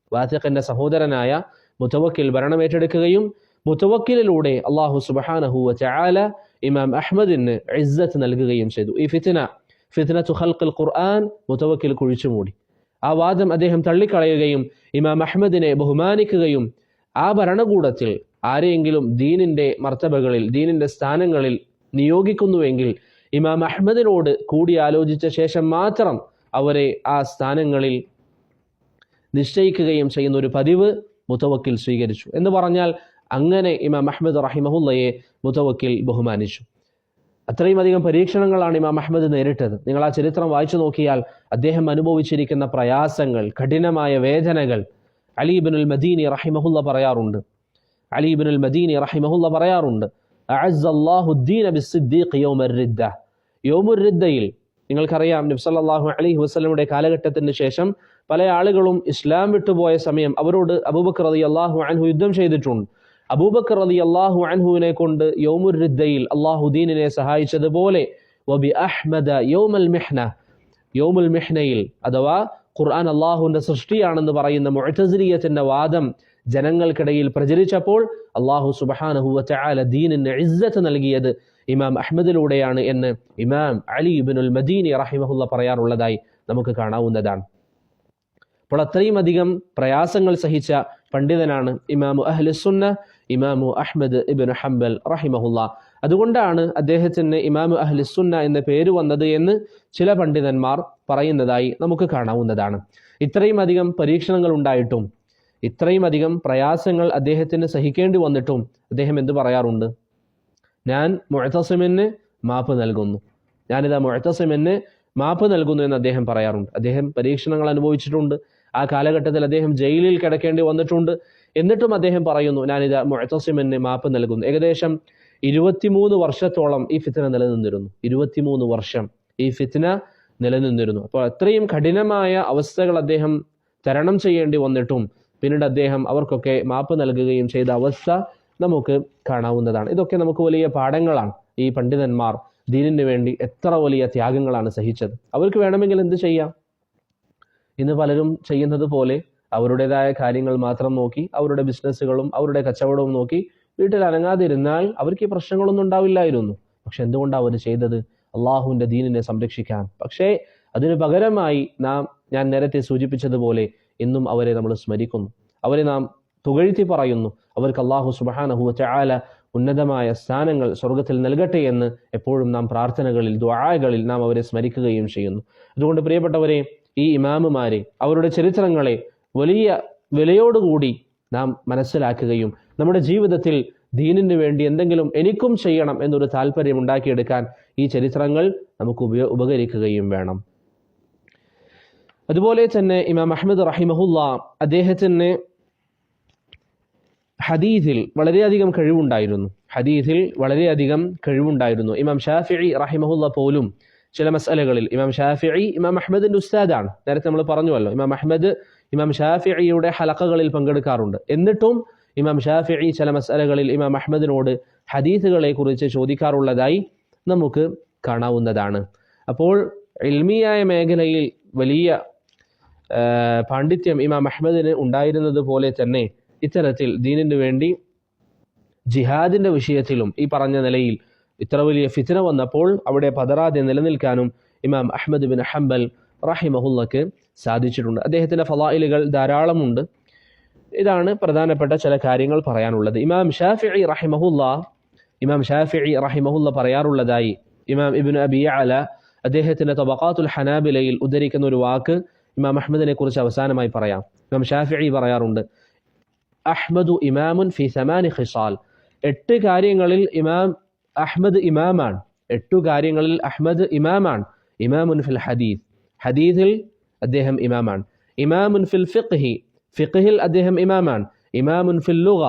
മുതവക്കിൽ ഭരണമേറ്റെടുക്കുകയും മുതവക്കിലിലൂടെ അള്ളാഹു സുബ്ഹാനഹു വ തആല ഇമാം അഹ്മദിന് ഇസ്സത്ത് നൽകുകയും ചെയ്തു. ഈ ഫിത്നത്തു ഖൽഖിൽ ഖുർആൻ മുതവക്കിൽ കുഴിച്ചുമൂടി. ആ വാദം അദ്ദേഹം തള്ളിക്കളയുകയും ഇമാം അഹ്മദിനെ ബഹുമാനിക്കുകയും ആ ഭരണകൂടത്തിൽ ആരെയെങ്കിലും ദീനിന്റെ മർത്തബകളിൽ, ദീനിന്റെ സ്ഥാനങ്ങളിൽ നിയോഗിക്കുന്നുവെങ്കിൽ ഇമാം അഹ്മദിനോട് കൂടിയാലോചിച്ച ശേഷം മാത്രം അവരെ ആ സ്ഥാനങ്ങളിൽ നിശ്ചയിക്കുകയും ചെയ്യുന്ന ഒരു പതിവ് മുതവക്കിൽ സ്വീകരിച്ചു. എന്ന് പറഞ്ഞാൽ അങ്ങനെ ഇമാം അഹ്മദ് റഹിമഹുല്ലയെ മുതവക്കിൽ ബഹുമാനിച്ചു. അത്രയും അധികം പരീക്ഷണങ്ങളാണ് ഇമാം അഹ്മദ് നേരിട്ടത്. നിങ്ങൾ ആ ചരിത്രം വായിച്ചു നോക്കിയാൽ അദ്ദേഹം അനുഭവിച്ചിരിക്കുന്ന പ്രയാസങ്ങൾ, കഠിനമായ വേദനകൾ അലി ഇബ്നുൽ മദീനി റഹിമഹുല്ല പറയാറുണ്ട്. അഅസ്സല്ലാഹു ദീന ബിസ്സിദ്ദീഖ് യൗമർ റിദ്ദ. യൗമുർ റിദ്ദയിൽ നിങ്ങൾക്കറിയാം നബി സല്ലല്ലാഹു അലൈഹി വസല്ലമയുടെ കാലഘട്ടത്തിന് ശേഷം പല ആളുകളും ഇസ്ലാം വിട്ടുപോയ സമയം അവരോട് അബൂബക്കർ റളിയല്ലാഹു അൻഹു യുദ്ധം ചെയ്തിട്ടുണ്ട്. അബൂബക്കർ റളിയല്ലാഹു അൻഹുവിനെ കൊണ്ട് യൗമുർ റിദ്ദയിൽ അല്ലാഹു ദീനിനെ സഹായിച്ചതുപോലെ വബി അഹ്മദ യൗമൽ മിഹ്ന, യൗമുൽ മിഹ്നയിൽ അഥവാ ഖുർആൻ അള്ളാഹുവിന്റെ സൃഷ്ടിയാണെന്ന് പറയുന്ന മുഅ്തസിലിയത്തിന്റെ വാദം ജനങ്ങൾക്കിടയിൽ പ്രചരിച്ചപ്പോൾ അള്ളാഹു സുബ്ഹാനഹു വ തആല ദീനിന് ഇസ്സത്ത് നൽകിയത് ഇമാം അഹ്മദിലൂടെയാണ് എന്ന് ഇമാം അലി ഇബ്നുൽ മദീനി റഹിമഹുല്ല പറയാറുള്ളതായി നമുക്ക് കാണാവുന്നതാണ്. അപ്പോൾ അത്രയും അധികം പ്രയാസങ്ങൾ സഹിച്ച പണ്ഡിതനാണ് ഇമാമു അഹ്ലുസുന്ന ഇമാമു അഹ്മദ് ഇബ്നു ഹംബൽ റഹിമഹുല്ല. അതുകൊണ്ടാണ് അദ്ദേഹത്തിന് ഇമാമു അഹ്ലുസുന്ന എന്ന പേര് വന്നത് എന്ന് ചില പണ്ഡിതന്മാർ പറയുന്നതായി നമുക്ക് കാണാവുന്നതാണ്. ഇത്രയും അധികം പരീക്ഷണങ്ങൾ ഉണ്ടായിട്ടും ഇത്രയും അധികം പ്രയാസങ്ങൾ അദ്ദേഹത്തിന് സഹിക്കേണ്ടി വന്നിട്ടും അദ്ദേഹം എന്ത് പറയാറുണ്ട്? ഞാൻ മുഅ്തസിമിന് മാപ്പ് നൽകുന്നു, ഞാനിതാ മുഅ്തസിമിന് മാപ്പ് നൽകുന്നു എന്ന് അദ്ദേഹം പറയാറുണ്ട്. അദ്ദേഹം പരീക്ഷണങ്ങൾ അനുഭവിച്ചിട്ടുണ്ട്. ആ കാലഘട്ടത്തിൽ അദ്ദേഹം ജയിലിൽ കിടക്കേണ്ടി വന്നിട്ടുണ്ട്. എന്നിട്ടും അദ്ദേഹം പറയുന്നു, ഞാനിതാ മുഅ്തസിമിന് മാപ്പ് നൽകുന്നു. ഏകദേശം 23 വർഷത്തോളം ഈ ഫിത്ന നിലനിന്നിരുന്നു. 23 വർഷം ഈ ഫിത്ന നിലനിന്നിരുന്നു. അപ്പോൾ അത്രയും കഠിനമായ അവസ്ഥകൾ അദ്ദേഹം തരണം ചെയ്യേണ്ടി വന്നിട്ടും പിന്നീട് അദ്ദേഹം അവർക്കൊക്കെ മാപ്പ് നൽകുകയും ചെയ്ത അവസ്ഥ നമുക്ക് കാണാവുന്നതാണ്. ഇതൊക്കെ നമുക്ക് വലിയ പാഠങ്ങളാണ്. ഈ പണ്ഡിതന്മാർ ദീനിന് വേണ്ടി എത്ര വലിയ ത്യാഗങ്ങളാണ് സഹിച്ചത്. അവർക്ക് വേണമെങ്കിൽ എന്ത് ചെയ്യാം? ഇന്ന് പലരും ചെയ്യുന്നത് പോലെ അവരുടേതായ കാര്യങ്ങൾ മാത്രം നോക്കി അവരുടെ ബിസിനസ്സുകളും അവരുടെ കച്ചവടവും നോക്കി വീട്ടിൽ അനങ്ങാതിരുന്നാൽ അവർക്ക് ഈ പ്രശ്നങ്ങളൊന്നും ഉണ്ടാവില്ലായിരുന്നു. പക്ഷെ എന്തുകൊണ്ടാണ് അവർ ചെയ്തത്? അള്ളാഹുവിന്റെ ദീനിനെ സംരക്ഷിക്കാൻ. പക്ഷേ അതിന് പകരമായി ഞാൻ നേരത്തെ സൂചിപ്പിച്ചതുപോലെ ഇന്നും അവരെ നമ്മൾ സ്മരിക്കുന്നു, അവരെ നാം പുകഴ്ത്തി പറയുന്നു. അവർക്ക് അള്ളാഹു സുബ്ഹാനഹു വ തആല ഉന്നതമായ സ്ഥാനങ്ങൾ സ്വർഗത്തിൽ നൽകട്ടെ എന്ന് എപ്പോഴും നാം പ്രാർത്ഥനകളിൽ ദുആകളിൽ നാം അവരെ സ്മരിക്കുകയും ചെയ്യുന്നു. അതുകൊണ്ട് പ്രിയപ്പെട്ടവരെ, ഈ ഇമാമുമാരെ അവരുടെ ചരിത്രങ്ങളെ വലിയ വിലയോടുകൂടി നാം മനസ്സിലാക്കുകയും നമ്മുടെ ജീവിതത്തിൽ ദീനിന് വേണ്ടി എന്തെങ്കിലും എനിക്കും ചെയ്യണം എന്നൊരു താല്പര്യം ഉണ്ടാക്കിയെടുക്കാൻ ഈ ചരിത്രങ്ങൾ നമുക്ക് ഉപകരിക്കുകയും വേണം. അതുപോലെ തന്നെ ഇമാം അഹ്മദ് റഹിമഹുല്ല അദ്ദേഹത്തിന് ഹദീസിൽ വളരെയധികം കഴിവുണ്ടായിരുന്നു. ഇമാം ഷാഫിഈ റഹിമഹുല്ല പോലും ചില മസ്അലകളിൽ, ഇമാം ഷാഫിഈ ഇമാം അഹ്മദിന്റെ ഉസ്താദാണ്, നേരത്തെ നമ്മൾ പറഞ്ഞുവല്ലോ. ഇമാം അഹ്മദ് ഇമാം ഷാഫിഈയുടെ ഹലഖകളിൽ പങ്കെടുക്കാറുണ്ട്. എന്നിട്ടും ഇമാം ഷാഫിഈ ചില മസ്അലകളിൽ ഇമാം അഹ്മദിനോട് ഹദീസുകളെ കുറിച്ച് ചോദിക്കാറുള്ളതായി നമുക്ക് കാണാവുന്നതാണ്. അപ്പോൾ ഇൽമിയായ മേഖലയിൽ വലിയ പാണ്ഡിത്യം ഇമാം അഹ്മദിന് ഉണ്ടായിരുന്നത് പോലെ തന്നെ ഇത്തരത്തിൽ ദീനിന് വേണ്ടി ജിഹാദിന്റെ വിഷയത്തിലും ഈ പറഞ്ഞ നിലയിൽ ഇത്ര വലിയ ഫിത്ന വന്നപ്പോൾ അവിടെ പതറാതെ നിലനിൽക്കാനും ഇമാം അഹ്മദ് ബിൻ ഹംബൽ റഹിമഹുല്ലക്ക് സാധിച്ചിട്ടുണ്ട്. അദ്ദേഹത്തിന്റെ ഫളായിലുകൾ ധാരാളമുണ്ട്. ഇതാണ് പ്രധാനപ്പെട്ട ചില കാര്യങ്ങൾ പറയാനുള്ളത്. ഇമാം ഷാഫിഈ റഹിമഹുല്ല പറയാറുള്ളതായി ഇമാം ഇബ്നു അബി യഅല അദ്ദേഹത്തിന്റെ തബഖാത്തുൽ ഹനാബിലയിൽ ഉദ്ധരിക്കുന്ന ഒരു വാക്ക് ഇമാം അഹ്മദിനെ കുറിച്ച് അവസാനമായി പറയാം. ഇമാം ഷാഫിഈ പറയാറുണ്ട്, അഹ്മദു ഇമാമുൻ ഫി 8 ഖിസാൽ. 8 കാര്യങ്ങളിൽ ഇമാം അഹ്മദ് ഇമാമാണ്. 8 കാര്യങ്ങളിൽ അഹ്മദ് ഇമാമാണ്. ഇമാമുൻ ഫിൽ ഹദീസ്, ഹദീസിൽ അദ്ദേഹം ഇമാമാണ്. ഇമാമുൻ ഫിൽ ഫിഖ്ഹി, ഫിഖ്ഹിൽ അദ്ദേഹം ഇമാമാണ്. ഇമാമുൻ ഫിൽ ലുഗ,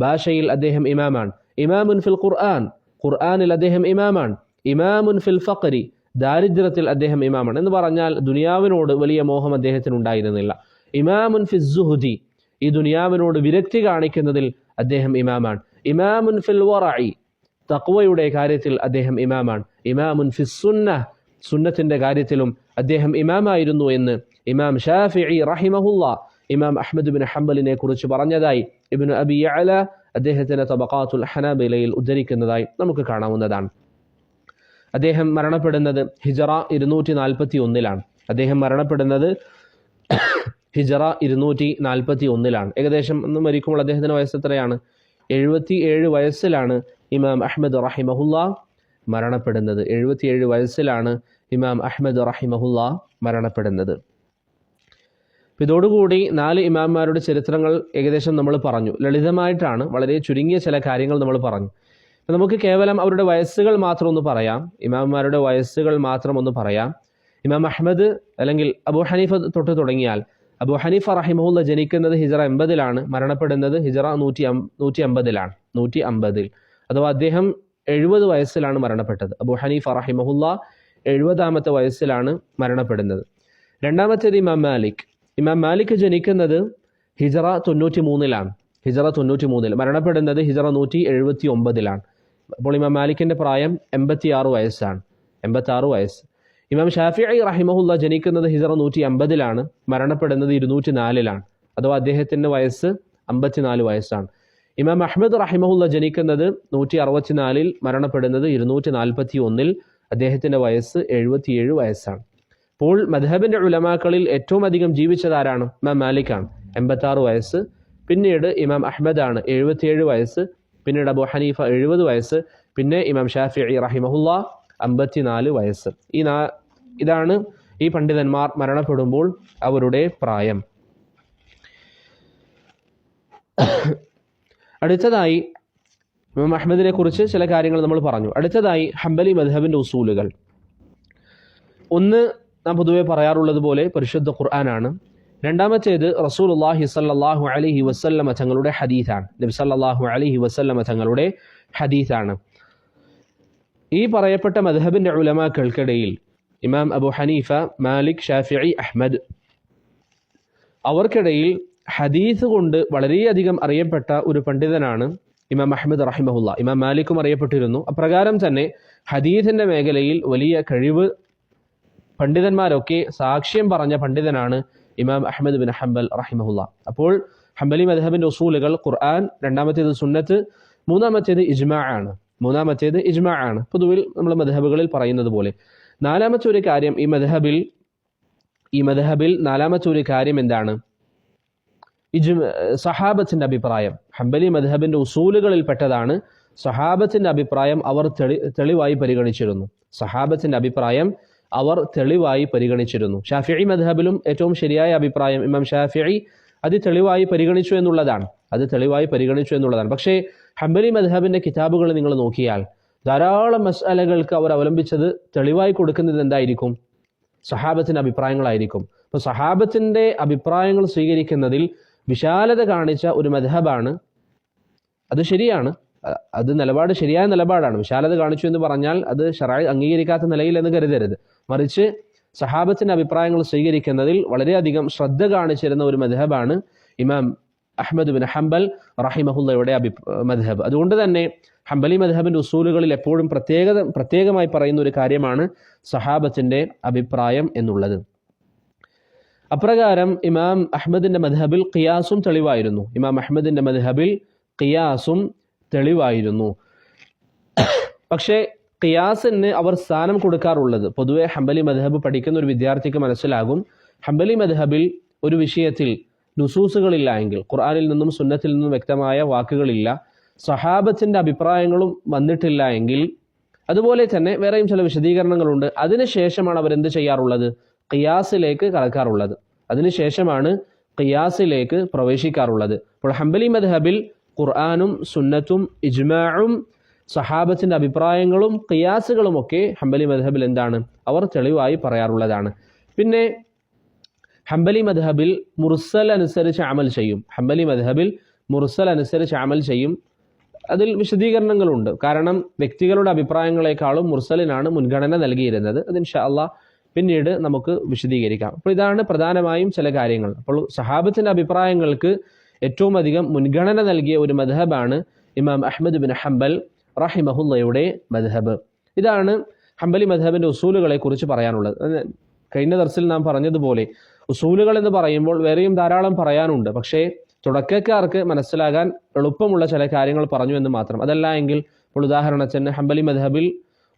ഭാഷയിൽ അദ്ദേഹം ഇമാമാണ്. ഇമാമുൻ ഫിൽ ഖുർആൻ, ഖുർആനിൽ അദ്ദേഹം ഇമാമാണ്. ഇമാമുൻ ഫിൽ ഫഖ്രി, ദാരിദ്ര്യത്തിൽ അദ്ദേഹം ഇമാമാണ്. എന്ന് പറഞ്ഞാൽ ദുനിയാവിനോട് വലിയ മോഹം അദ്ദേഹത്തിന് ഉണ്ടായിരുന്നില്ല. ഇമാമുൻ ഫിൽ സുഹ്ദി, ഈ ദുനിയാവിനോട് വിരക്തി കാണിക്കുന്നതിൽ അദ്ദേഹം ഇമാമാണ്. ഇമാമുൻ ഫിൽ വറഇ, തഖ്വയുടെ കാര്യത്തിൽ അദ്ദേഹം ഇമാമാണ്. ഇമാമുൻ ഫിസ് സുന്നഹ്, സുന്നത്തിന്റെ കാര്യത്തിലും അദ്ദേഹം ഇമാമായിരുന്നു എന്ന് ഇമാം ഷാഫിഈ റഹിമഹുല്ല ഇമാം അഹ്മദ് ബിൻ ഹംബലിനെ കുറിച്ച് പറഞ്ഞതായി ഇബ്നു അബി യഅല അദ്ദേഹത്തിന്റെ തബഖാത്തുൽ ഹനാബിലയിൽ ഉദ്ധരിക്കുന്നതായി നമുക്ക് കാണാവുന്നതാണ്. അദ്ദേഹം മരണപ്പെടുന്നത് ഹിജറ 241-ലാണ്. അദ്ദേഹം മരണപ്പെടുന്നത് ഹിജറ 241-ലാണ്. ഏകദേശം ഒന്ന് മരിക്കുമ്പോൾ അദ്ദേഹത്തിന്റെ വയസ്സ് എത്രയാണ്? 77 വയസ്സിലാണ് ഇമാം അഹ്മദ് റഹിമഹുല്ല മരണപ്പെടുന്നത്. 77 വയസ്സിലാണ് ഇമാം അഹ്മദ് റഹിമഹുല്ല മരണപ്പെടുന്നത്. ഇതോടുകൂടി 4 ഇമാംമാരുടെ ചരിത്രങ്ങൾ ഏകദേശം നമ്മൾ പറഞ്ഞു. ലളിതമായിട്ടാണ്, വളരെ ചുരുങ്ങിയ ചില കാര്യങ്ങൾ നമ്മൾ പറഞ്ഞു. നമുക്ക് കേവലം അവരുടെ വയസ്സുകൾ മാത്രം ഒന്ന് പറയാം. ഇമാംമാരുടെ വയസ്സുകൾ മാത്രം ഒന്ന് പറയാം. ഇമാം അഹ്മദ് അല്ലെങ്കിൽ അബൂ ഹനീഫ തൊട്ട് തുടങ്ങിയാൽ, അബൂ ഹനീഫ റഹിമഹുല്ല ജനിക്കുന്നത് ഹിജറ 80-ലാണ്, മരണപ്പെടുന്നത് ഹിജറ 150-ലാണ്. 150-ൽ അഥവാ അദ്ദേഹം 70 വയസ്സിലാണ് മരണപ്പെട്ടത്. അബൂ ഹനീഫ റഹിമഹുല്ല 70-ാമത്തെ വയസ്സിലാണ് മരണപ്പെടുന്നത്. രണ്ടാമത്തേത് ഇമാം മാലിക്. ഇമാം മാലിക് ജനിക്കുന്നത് ഹിജറ 93-ലാണ്. ഹിജറ 93-ൽ, മരണപ്പെടുന്നത് ഹിജറ 179-ലാണ്. അപ്പോൾ ഇമാം മാലിക്കിൻ്റെ പ്രായം 86 വയസ്സാണ്. 86 വയസ്സ്. ഇമാം ഷാഫിഈ റഹിമഹുല്ല ജനിക്കുന്നത് ഹിജറ 150-ലാണ്, മരണപ്പെടുന്നത് 204-ലാണ്. അഥവാ അദ്ദേഹത്തിൻ്റെ വയസ്സ് 54 വയസ്സാണ്. ഇമാം അഹ്മദ് റഹിമഹുല്ല ജനിക്കുന്നത് 164-ൽ, മരണപ്പെടുന്നത് 241-ൽ. അദ്ദേഹത്തിൻ്റെ വയസ്സ് 77 വയസ്സാണ്. അപ്പോൾ മദ്ഹബിൻ്റെ ഉലമാക്കളിൽ ഏറ്റവും അധികം ജീവിച്ചതാരാണ്? ഇമാം മാലിക്കാണ്, 86 വയസ്സ്. പിന്നീട് ഇമാം അഹ്മദാണ്, 77 വയസ്സ്. പിന്നീട് അബൂ ഹനീഫ 70 വയസ്സ്. പിന്നെ ഇമാം ഷാഫിഈ റഹിമഹുല്ല 54 വയസ്സ്. ഇതാണ് ഈ പണ്ഡിതന്മാർ മരണപ്പെടുമ്പോൾ അവരുടെ പ്രായം. അടുത്തതായി ഇമാം അഹ്മദിനെ കുറിച്ച് ചില കാര്യങ്ങൾ നമ്മൾ പറഞ്ഞു. അടുത്തതായി ഹംബലി മദ്ഹബിൻ്റെ ഉസൂലുകൾ. ഒന്ന്, നാം പൊതുവെ പറയാറുള്ളത് പോലെ പരിശുദ്ധ ഖുർആനാണ്. രണ്ടാമത്തേത് റസൂലുള്ളാഹി സ്വല്ലല്ലാഹു അലൈഹി വസല്ലമ തങ്ങളുടെ ഹദീസാണ്. നബി സല്ലല്ലാഹു അലൈഹി വസല്ലമ തങ്ങളുടെ ഹദീസാണ്. ഈ പറയപ്പെട്ട മദ്ഹബിൻ്റെ ഉലമാക്കൾക്കിടയിൽ ഇമാം അബൂ ഹനീഫ, മാലിക്, ഷാഫിഈ, അഹ്മദ്, അവർക്കിടയിൽ ഹദീസ് കൊണ്ട് വളരെയധികം അറിയപ്പെട്ട ഒരു പണ്ഡിതനാണ് ഇമാം അഹ്മദ് റഹിമഹുല്ല. ഇമാം മാലിക്കും അറിയപ്പെട്ടിരുന്നു. അപ്രകാരം തന്നെ ഹദീസിൻ്റെ മേഖലയിൽ വലിയ കഴിവ് പണ്ഡിതന്മാരൊക്കെ സാക്ഷ്യം പറഞ്ഞ പണ്ഡിതനാണ് ഇമാം അഹ്മദ് ബിൻ ഹംബൽ റഹിമഹുല്ല. അപ്പോൾ ഹംബലി മദ്ഹബിൻ്റെ ഉസൂലുകൾ ഖുർആൻ, രണ്ടാമത്തേത് സുന്നത്ത്, മൂന്നാമത്തേത് ഇജ്മാ ആണ്. പൊതുവിൽ നമ്മൾ മദ്ഹബുകളിൽ പറയുന്നത് പോലെ. നാലാമത്തെ ഒരു കാര്യം ഈ മദ്ഹബിൽ നാലാമത്തെ ഒരു കാര്യം എന്താണ്? സഹാബത്തിന്റെ അഭിപ്രായം. ഹംബലി മദ്ഹബിന്റെ ഉസൂലുകളിൽ പെട്ടതാണ് സഹാബത്തിന്റെ അഭിപ്രായം. അവർ തെളിവായി പരിഗണിച്ചിരുന്നു. സഹാബത്തിന്റെ അഭിപ്രായം അവർ തെളിവായി പരിഗണിച്ചിരുന്നു. ഷാഫിഈ മദ്ഹബിലും ഏറ്റവും ശരിയായ അഭിപ്രായം ഇമാം ഷാഫിഈ അത് തെളിവായി പരിഗണിച്ചു എന്നുള്ളതാണ്. പക്ഷേ ഹംബലി മദ്ഹബിന്റെ കിതാബുകൾ നിങ്ങൾ നോക്കിയാൽ ധാരാളം മസ്അലകൾക്ക് അവർ അവലംബിച്ചത് തെളിവായി കൊടുക്കുന്നത് എന്തായിരിക്കും? സഹാബത്തിന്റെ അഭിപ്രായങ്ങളായിരിക്കും. അപ്പോൾ സഹാബത്തിന്റെ അഭിപ്രായങ്ങൾ സ്വീകരിക്കുന്നതിൽ വിശാലത കാണിച്ച ഒരു മദ്ഹബാണ്. അത് ശരിയാണ്, അത് ശരിയായ നിലപാടാണ്. വിശാലത കാണിച്ചു എന്ന് പറഞ്ഞാൽ അത് ശർഈ അംഗീകരിക്കാത്ത നിലയിൽ എന്ന് കരുതരുത്. മറിച്ച് സഹാബത്തിന്റെ അഭിപ്രായങ്ങൾ സ്വീകരിക്കുന്നതിൽ വളരെയധികം ശ്രദ്ധ കാണിച്ചിരുന്ന ഒരു മദ്ഹബാണ് ഇമാം അഹ്മദ് ബിൻ ഹംബൽ റഹിമഹുല്ലയുടെ മദ്ഹബ്. അതുകൊണ്ട് തന്നെ ഹംബലി മദ്ഹബിന്റെ ഉസൂലുകളിൽ എപ്പോഴും പ്രത്യേകമായി പറയുന്ന ഒരു കാര്യമാണ് സഹാബത്തിന്റെ അഭിപ്രായം എന്നുള്ളത്. അപ്രകാരം ഇമാം അഹ്മദിന്റെ മദ്ഹബിൽ ഖിയാസും തെളിവായിരുന്നു. പക്ഷേ ഖിയാസിന് അവർ സ്ഥാനം കൊടുക്കാറുള്ളത്, പൊതുവെ ഹംബലി മദ്ഹബ് പഠിക്കുന്ന ഒരു വിദ്യാർത്ഥിക്ക് മനസ്സിലാകും, ഹംബലി മദ്ഹബിൽ ഒരു വിഷയത്തിൽ നുസൂസുകളില്ല എങ്കിൽ, ഖുർആനിൽ നിന്നും സുന്നത്തിൽ നിന്നും വ്യക്തമായ വാക്കുകളില്ല, സഹാബത്തിന്റെ അഭിപ്രായങ്ങളും വന്നിട്ടില്ല എങ്കിൽ, അതുപോലെ തന്നെ വേറെയും ചില വിശദീകരണങ്ങളുണ്ട്, അതിനുശേഷമാണ് അവരെന്ത് ചെയ്യാറുള്ളത്? ഖിയാസിലേക്ക് കടക്കാറുള്ളത്. അതിനുശേഷമാണ് ഖിയാസിലേക്ക് പ്രവേശിക്കാറുള്ളത്. അപ്പോൾ ഹംബലി മദ്ഹബിൽ ഖുർആനും സുന്നത്തും ഇജ്മാഉം സഹാബത്തിന്റെ അഭിപ്രായങ്ങളും ഖിയാസുകളുമൊക്കെ ഹംബലി മദ്ഹബിൽ എന്താണ്? അവർ തെളിവായി പറയാറുള്ളതാണ്. പിന്നെ ഹംബലി മദ്ഹബിൽ മുർസൽ അനുസരിച്ച് അമൽ ചെയ്യും. അതിൽ വിശദീകരണങ്ങളുണ്ട്. കാരണം വ്യക്തികളുടെ അഭിപ്രായങ്ങളെക്കാളും മുർസലിനാണ് മുൻഗണന നൽകിയിരുന്നത്. അത് ഇൻഷാ അല്ലാഹ് പിന്നീട് നമുക്ക് വിശദീകരിക്കാം. അപ്പോൾ ഇതാണ് പ്രധാനമായും ചില കാര്യങ്ങൾ. അപ്പോൾ സഹാബത്തിന്റെ അഭിപ്രായങ്ങൾക്ക് ഏറ്റവും അധികം മുൻഗണന നൽകിയ ഒരു മദ്ഹബാണ് ഇമാം അഹ്മദ് ബിൻ ഹംബൽ റഹിമഹുല്ലയുടെ മദ്ഹബ്. ഇതാണ് ഹംബലി മദ്ഹബിന്റെ ഉസൂലുകളെ കുറിച്ച് പറയാനുള്ളത്. കഴിഞ്ഞ ദർസിൽ നാം പറഞ്ഞതുപോലെ ഉസൂലുകൾ എന്ന് പറയുമ്പോൾ വേറെയും ധാരാളം പറയാനുണ്ട്. പക്ഷേ തുടക്കക്കാർക്ക് മനസ്സിലാകാൻ എളുപ്പമുള്ള ചില കാര്യങ്ങൾ പറഞ്ഞു എന്ന് മാത്രം. അതല്ല എങ്കിൽ ഇപ്പോൾ ഉദാഹരണത്തിന് ഹംബലി മദ്ഹബിൽ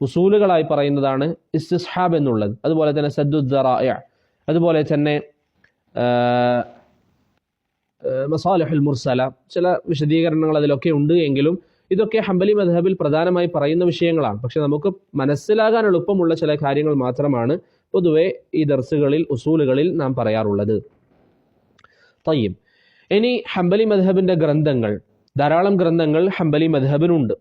ഉസൂലുകളായി പറയുന്നതാണ് ഇസ്തിസ്ഹാബ് എന്നുള്ളത്, അതുപോലെ തന്നെ സദ്ദുദ്ദറായ, അതുപോലെ തന്നെ മസാലിഹുൽ മുർസല, ചില വിശദീകരണങ്ങൾ അതിലൊക്കെ ഉണ്ട്. എങ്കിലും ഇതൊക്കെ ഹംബലി മദ്ഹബിൽ പ്രധാനമായി പറയുന്ന വിഷയങ്ങളാണ്. പക്ഷെ നമുക്ക് മനസ്സിലാകാൻ എളുപ്പമുള്ള ചില കാര്യങ്ങൾ മാത്രമാണ് പൊതുവെ ഈ ദർസുകളിൽ ഉസൂലുകളിൽ നാം പറയാറുള്ളത്. തയ്യിബ്, ഇനി ഹംബലി മദ്ഹബിന്റെ ഗ്രന്ഥങ്ങൾ, ധാരാളം ഗ്രന്ഥങ്ങൾ ഹംബലി മദ്ഹബിനുണ്ട്.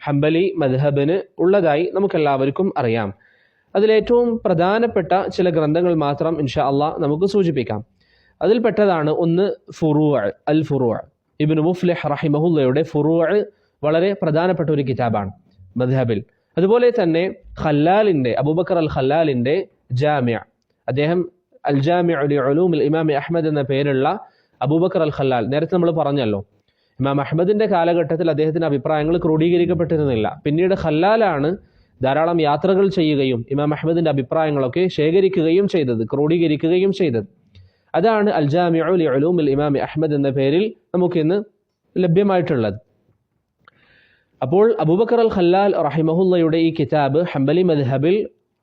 ഹംബലി മദ്ഹബിന് ഉള്ളതായി നമുക്കെല്ലാവർക്കും അറിയാം. അതിലേറ്റവും പ്രധാനപ്പെട്ട ചില ഗ്രന്ഥങ്ങൾ മാത്രം ഇൻഷാ അള്ളാഹ് നമുക്ക് സൂചിപ്പിക്കാം. അതിൽപ്പെട്ടതാണ് ഒന്ന് ഫുറൂഅ്. ഇബ്നു മുഫ്ലിഹ് റഹിമഹുല്ലയുടെ ഫുറൂഅ് വളരെ പ്രധാനപ്പെട്ട ഒരു കിതാബാണ് മദ്ഹബിൽ. അതുപോലെ തന്നെ ഖല്ലാലിൻ്റെ, അബൂബക്കർ അൽ ഖല്ലാലിൻ്റെ ജാമിഅ, അദ്ദേഹം അൽ ജാമിഅ ലി ഉലൂമിൽ ഇമാം അഹ്മദ് എന്ന പേരുള്ള അബൂബക്കർ അൽ ഖല്ലാൽ, നേരത്തെ നമ്മൾ പറഞ്ഞല്ലോ ഇമാം അഹ്മദിന്റെ കാലഘട്ടത്തിൽ അദ്ദേഹത്തിന്റെ അഭിപ്രായങ്ങൾ ക്രോഡീകരിക്കപ്പെട്ടിരുന്നില്ല. പിന്നീട് ഖല്ലാലാണ് ധാരാളം യാത്രകൾ ചെയ്യുകയും ഇമാം അഹ്മദിന്റെ അഭിപ്രായങ്ങളൊക്കെ ശേഖരിക്കുകയും ചെയ്തത്, ക്രോഡീകരിക്കുകയും ചെയ്തത്. അതാണ് അൽ ജാമിഉ ലി ഉലൂമിൽ ഇമാം അഹ്മദ് എന്ന പേരിൽ നമുക്കിന്ന് ലഭ്യമായിട്ടുള്ളത്. അപ്പോൾ അബൂബക്കർ അൽ ഖല്ലാൽ റഹിമഹുല്ലയുടെ ഈ കിതാബ് ഹംബലി മദ്ഹബിൽ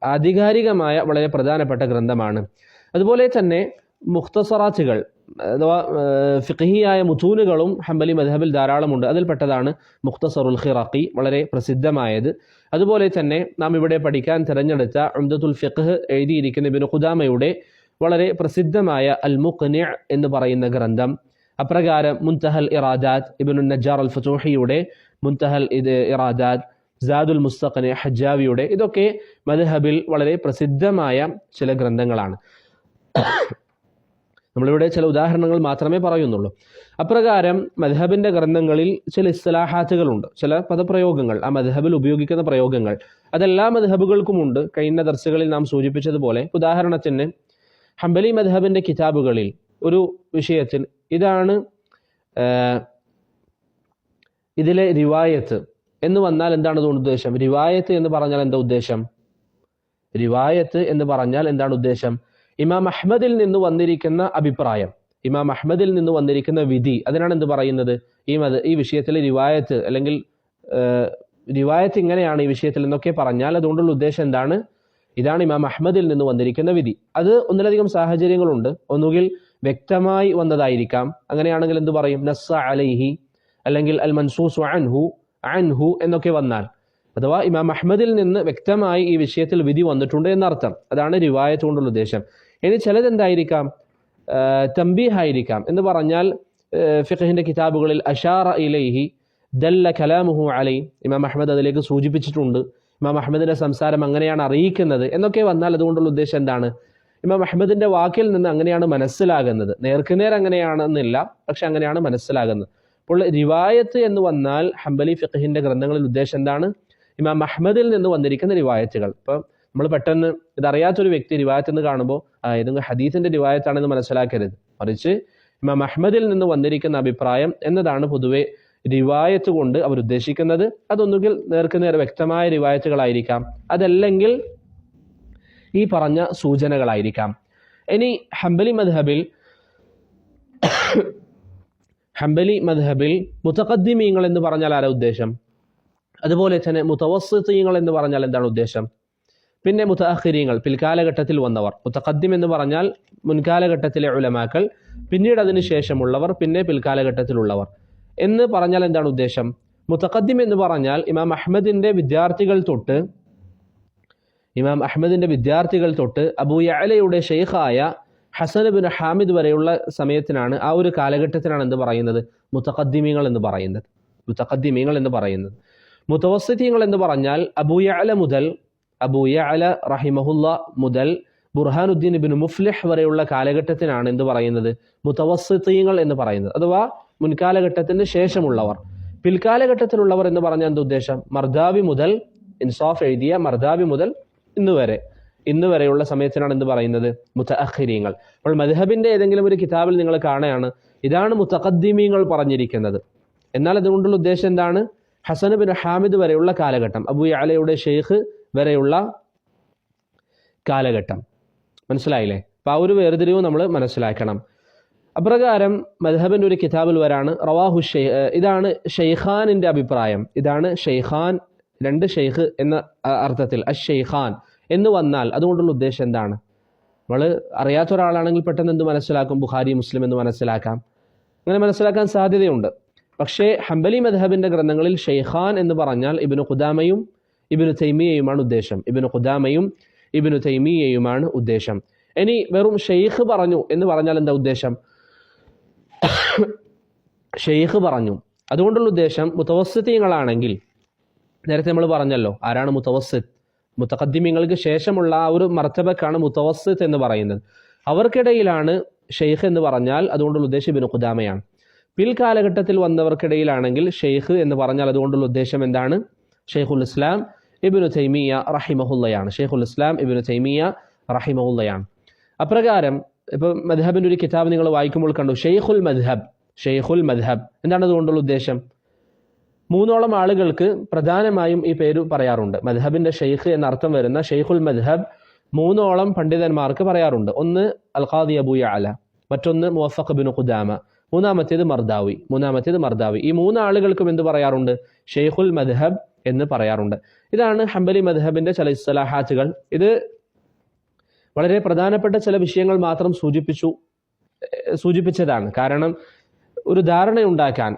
ആധികാരികമായ വളരെ പ്രധാനപ്പെട്ട ഗ്രന്ഥമാണ്. അതുപോലെ തന്നെ മുഖ്തസറാത്തുകൾ അഥവാ ഫിഖ്ഹിയായ മുതൂനുകളും ഹംബലി മദ്ഹബിൽ ധാരാളമുണ്ട്. അതിൽപ്പെട്ടതാണ് മുഖ്തസറുൽ ഖിറാഖി, വളരെ പ്രസിദ്ധമായത്. അതുപോലെ തന്നെ നാം ഇവിടെ പഠിക്കാൻ തിരഞ്ഞെടുത്ത ഉംദത്തുൽ ഫിഖ്ഹ് എഴുതിയിരിക്കുന്ന ഇബ്നു ഖുദാമയുടെ വളരെ പ്രസിദ്ധമായ അൽ മുഖ്നി' എന്ന് പറയുന്ന ഗ്രന്ഥം, അപ്രകാരം മുൻതഹൽ ഇറാദാത്ത് ഇബ്നു നജ്ജാർ അൽ ഫതൂഹിയുടെ മുൻതഹൽ ഇറാദാത്ത്, സാദുൽ മുസ്തഖ്നി ഹജ്ജാവിയുടെ, ഇതൊക്കെ മദ്ഹബിൽ വളരെ പ്രസിദ്ധമായ ചില ഗ്രന്ഥങ്ങളാണ്. നമ്മളിവിടെ ചില ഉദാഹരണങ്ങൾ മാത്രമേ പറയുന്നുള്ളൂ. അപ്രകാരം മദ്ഹബിന്റെ ഗ്രന്ഥങ്ങളിൽ ചില ഇസ്തിലാഹാത്തുകളുണ്ട്, ചില പദപ്രയോഗങ്ങൾ, ആ മദ്ഹബിൽ ഉപയോഗിക്കുന്ന പ്രയോഗങ്ങൾ, അതെല്ലാ മദ്ഹബുകൾക്കുമുണ്ട്. കഴിഞ്ഞ ദർസുകളിൽ നാം സൂചിപ്പിച്ചതുപോലെ ഉദാഹരണത്തിന് ഹംബലി മദ്ഹബിന്റെ കിതാബുകളിൽ ഒരു വിഷയത്തിൽ ഇതാണ് ഇതിലെ റിവായത്ത് എന്ന് വന്നാൽ എന്താണ് അതുകൊണ്ട് ഉദ്ദേശം? റിവായത്ത് എന്ന് പറഞ്ഞാൽ എന്താ ഉദ്ദേശം? റിവായത്ത് എന്ന് പറഞ്ഞാൽ എന്താണ് ഉദ്ദേശം? ഇമാം അഹ്മദിൽ നിന്ന് വന്നിരിക്കുന്ന അഭിപ്രായം, ഇമാം അഹ്മദിൽ നിന്ന് വന്നിരിക്കുന്ന വിധി, അതിനാണ് എന്ത് പറയുന്നത്? ഈ വിഷയത്തിലെ റിവായത്ത്, അല്ലെങ്കിൽ റിവായത്ത് ഇങ്ങനെയാണ് ഈ വിഷയത്തിൽ എന്നൊക്കെ പറഞ്ഞാൽ അതുകൊണ്ടുള്ള ഉദ്ദേശം എന്താണ്? ഇതാണ് ഇമാം അഹ്മദിൽ നിന്ന് വന്നിരിക്കുന്ന വിധി. അത് ഒന്നിലധികം സാഹചര്യങ്ങളുണ്ട്. ഒന്നുകിൽ വ്യക്തമായി വന്നതായിരിക്കാം, അങ്ങനെയാണെങ്കിൽ എന്ത് പറയും? നസ്സ അലൈഹി, അല്ലെങ്കിൽ അൽ മൻസൂസ് അൻഹു എന്നൊക്കെ വന്നാൽ, അഥവാ ഇമാം അഹ്മദിൽ നിന്ന് വ്യക്തമായി ഈ വിഷയത്തിൽ വിധി വന്നിട്ടുണ്ട് എന്നർത്ഥം. അതാണ് റിവായത്ത് കൊണ്ടുള്ള ഉദ്ദേശം. ഇനി ചിലത് എന്തായിരിക്കാം? തംബീഹ് ആയിരിക്കാം. എന്ന് പറഞ്ഞാൽ ഫിഖ്ഹിന്റെ കിതാബുകളിൽ അഷാറ ഇലൈഹി ദല്ല കലാമുഹു അലൈ, ഇമാം അഹ്മദ് അതിലേക്ക് സൂചിപ്പിച്ചിട്ടുണ്ട്, ഇമാം അഹ്മദിന്റെ സംസാരം അങ്ങനെയാണ് അറിയിക്കുന്നത് എന്നൊക്കെ വന്നാൽ അതുകൊണ്ടുള്ള ഉദ്ദേശം എന്താണ്? ഇമാം അഹ്മദിന്റെ വാക്കിൽ നിന്ന് അങ്ങനെയാണ് മനസ്സിലാകുന്നത്. നേർക്കുനേർ അങ്ങനെയാണെന്നില്ല, പക്ഷെ അങ്ങനെയാണ് മനസ്സിലാകുന്നത്. അപ്പോൾ റിവായത്ത് എന്ന് വന്നാൽ ഹംബലി ഫിഖ്ഹിന്റെ ഗ്രന്ഥങ്ങളിൽ ഉദ്ദേശം എന്താണ്? ഇമാം അഹ്മദിൽ നിന്ന് വന്നിരിക്കുന്ന റിവായത്തുകൾ. ഇപ്പം നമ്മൾ പെട്ടെന്ന് ഇതറിയാത്തൊരു വ്യക്തി റിവായത്ത് എന്ന് കാണുമ്പോൾ ഏതെങ്കിലും ഹദീസിന്റെ റിവായത്താണെന്ന് മനസ്സിലാക്കരുത്, മറിച്ച് ഇമാം അഹ്മദിൽ നിന്ന് വന്നിരിക്കുന്ന അഭിപ്രായം എന്നതാണ് പൊതുവെ റിവായത്ത് കൊണ്ട് അവർ ഉദ്ദേശിക്കുന്നത്. അതൊന്നുകിൽ നേർക്കുനേർ വ്യക്തമായ റിവായത്തുകളായിരിക്കാം, അതല്ലെങ്കിൽ ഈ പറഞ്ഞ സൂചനകളായിരിക്കാം. ഇനി ഹംബലി മദ്ഹബിൽ മുതഖദ്ദിമീങ്ങൾ എന്ന് പറഞ്ഞാൽ ആരാ ഉദ്ദേശം? അതുപോലെ തന്നെ മുതവസ്സിത്തീങ്ങൾ എന്ന് പറഞ്ഞാൽ എന്താണ് ഉദ്ദേശം? പിന്നെ മുതഅഖിരീങ്ങൾ, പിൽക്കാലഘട്ടത്തിൽ വന്നവർ. മുതഖദ്ദിം എന്ന് പറഞ്ഞാൽ മുൻകാലഘട്ടത്തിലെ ഉലമാക്കൾ, പിന്നീട് അതിന് ശേഷമുള്ളവർ, പിന്നെ പിൽക്കാലഘട്ടത്തിലുള്ളവർ എന്ന് പറഞ്ഞാൽ എന്താണ് ഉദ്ദേശം? മുതഖദ്ദിം എന്ന് പറഞ്ഞാൽ ഇമാം അഹ്മദിന്റെ വിദ്യാർത്ഥികൾ തൊട്ട് അബൂ യഅലയുടെ ഷെയ്ഖായ ഹസൻ ഇബ്നു ഹാമിദ് വരെയുള്ള സമയത്തിനാണ്, ആ ഒരു കാലഘട്ടത്തിനാണ് എന്ത് പറയുന്നത്? മുതഖദ്ദിമീങ്ങൾ എന്ന് പറയുന്നത്. മുതവസ്സിത്തീങ്ങൾ എന്ന് പറഞ്ഞാൽ അബൂ യഅല റഹിമഹുല്ല മുതൽ ബുർഹാനുദ്ദീൻ ഇബ്നു മുഫ്ലിഹ് വരെയുള്ള കാലഘട്ടത്തിനാണ് എന്ത് പറയുന്നത്? മുതവസ്സിത്തീങ്ങൾ എന്ന് പറയുന്നത്, അഥവാ മുൻകാലഘട്ടത്തിന് ശേഷമുള്ളവർ. പിൽക്കാലഘട്ടത്തിലുള്ളവർ എന്ന് പറഞ്ഞാൽ എന്ത് ഉദ്ദേശം? മർദാവി മുതൽ, ഇൻസാഫ് എഴുതിയ മർദാവി മുതൽ ഇന്ന് വരെയുള്ള സമയത്തിനാണ് എന്ത് പറയുന്നത്? മുതഅഖിരീങ്ങൾ. അപ്പോൾ മദ്ഹബിന്റെ ഏതെങ്കിലും ഒരു കിതാബിൽ നിങ്ങൾ കാണുകയാണ് ഇതാണ് മുതഖദ്ദിമീങ്ങൾ പറഞ്ഞിരിക്കുന്നത്, എന്നാൽ അതുകൊണ്ടുള്ള ഉദ്ദേശം എന്താണ്? ഹസൻ ഇബ്നു ഹാമിദ് വരെയുള്ള കാലഘട്ടം, അബൂ യഅലയുടെ ഷെയ്ഖ് വരെയുള്ള കാലഘട്ടം. മനസ്സിലായില്ലേ? അപ്പോൾ ആ ഒരു വേർതിരിവ് നമ്മൾ മനസ്സിലാക്കണം. അപ്രകാരം മദ്ഹബിന്റെ ഒരു കിതാബിൽ വരാണ് റവാഹു ഇതാണ് ഷെയ്ഖാനിന്റെ അഭിപ്രായം. ഇതാണ് ഷെയ്ഖാൻ, രണ്ട് ഷെയ്ഖ് എന്ന അർത്ഥത്തിൽ അഷ്ഷെയ്ഖാൻ എന്ന് വന്നാൽ അതുകൊണ്ടുള്ള ഉദ്ദേശം എന്താണ്? നമ്മൾ അറിയാത്ത ഒരാളാണെങ്കിൽ പെട്ടെന്ന് എന്ത് മനസ്സിലാക്കും? ബുഖാരി, മുസ്ലിം എന്ന് മനസ്സിലാക്കാം, അങ്ങനെ മനസ്സിലാക്കാൻ സാധ്യതയുണ്ട്. പക്ഷേ ഹംബലി മദ്ഹബിന്റെ ഗ്രന്ഥങ്ങളിൽ ഷെയ്ഖാൻ എന്ന് പറഞ്ഞാൽ ഇബ്നു ഖുദാമയും ഇബ്നു തൈമിയയുമാണ് ഉദ്ദേശം. ഇനി വെറും ഷെയ്ഖ് പറഞ്ഞു എന്ന് പറഞ്ഞാൽ എന്താ ഉദ്ദേശം? ഷെയ്ഖ് പറഞ്ഞു, അതുകൊണ്ടുള്ള ഉദ്ദേശം മുതവസ്സിത്തീങ്ങളാണെങ്കിൽ, നേരത്തെ നമ്മൾ പറഞ്ഞല്ലോ ആരാണ് മുതവസ്സിത്ത്? മുതഖദ്ദിമീങ്ങൾക്ക് ശേഷമുള്ള ആ ഒരു മർത്തബക്കാണ് മുതവസ്സിത്ത് എന്ന് പറയുന്നത്. അവർക്കിടയിലാണ് ഷെയ്ഖ് എന്ന് പറഞ്ഞാൽ അതുകൊണ്ടുള്ള ഉദ്ദേശം ഇബ്നു ഖുദാമയാണ്. പിൽക്കാലഘട്ടത്തിൽ വന്നവർക്കിടയിലാണെങ്കിൽ ഷെയ്ഖ് എന്ന് പറഞ്ഞാൽ അതുകൊണ്ടുള്ള ഉദ്ദേശം എന്താണ്? ഷെയ്ഖുൽ ഇസ്ലാം ഇബ്നു തൈമിയ റഹിമഹുല്ലയാണ്. ഷെയ്ഖുൽ ഇസ്ലാം ഇബ്നു തൈമിയ റഹിമഹുല്ലയാണ്. അപ്രകാരം ഇപ്പോൾ മദ്ഹബിൻ്റെ ഒരു കിതാബ് നിങ്ങൾ വായിക്കുമ്പോൾ കണ്ടു ഷെയ്ഖുൽ മദ്ഹബ്. ഷെയ്ഖുൽ മദ്ഹബ് എന്താണ് അതുകൊണ്ടുള്ള ഉദ്ദേശം? 3ഓളം ആളുകൾക്ക് പ്രധാനമായും ഈ പേര് പറയാറുണ്ട്. മദ്ഹബിന്റെ ഷെയ്ഖ് എന്ന അർത്ഥം വരുന്ന ഷെയ്ഖുൽ മദ്ഹബ് 3ഓളം പണ്ഡിതന്മാർക്ക് പറയാറുണ്ട്. ഒന്ന് അൽ ഖാദി അബൂ യഅല, മറ്റൊന്ന് മുവഫഖ് ഇബ്നു ഖുദാമ, മൂന്നാമത്തേത് മർദാവി. ഈ 3 ആളുകൾക്കും എന്ത് പറയാറുണ്ട്? ഷെയ്ഖുൽ മദ്ഹബ് എന്ന് പറയാറുണ്ട്. ഇതാണ് ഹംബലി മദ്ഹബിന്റെ ചില ഇസ്തിലാഹാത്തുകൾ. ഇത് വളരെ പ്രധാനപ്പെട്ട ചില വിഷയങ്ങൾ മാത്രം സൂചിപ്പിച്ചതാണ്. കാരണം ഒരു ധാരണയുണ്ടാക്കാൻ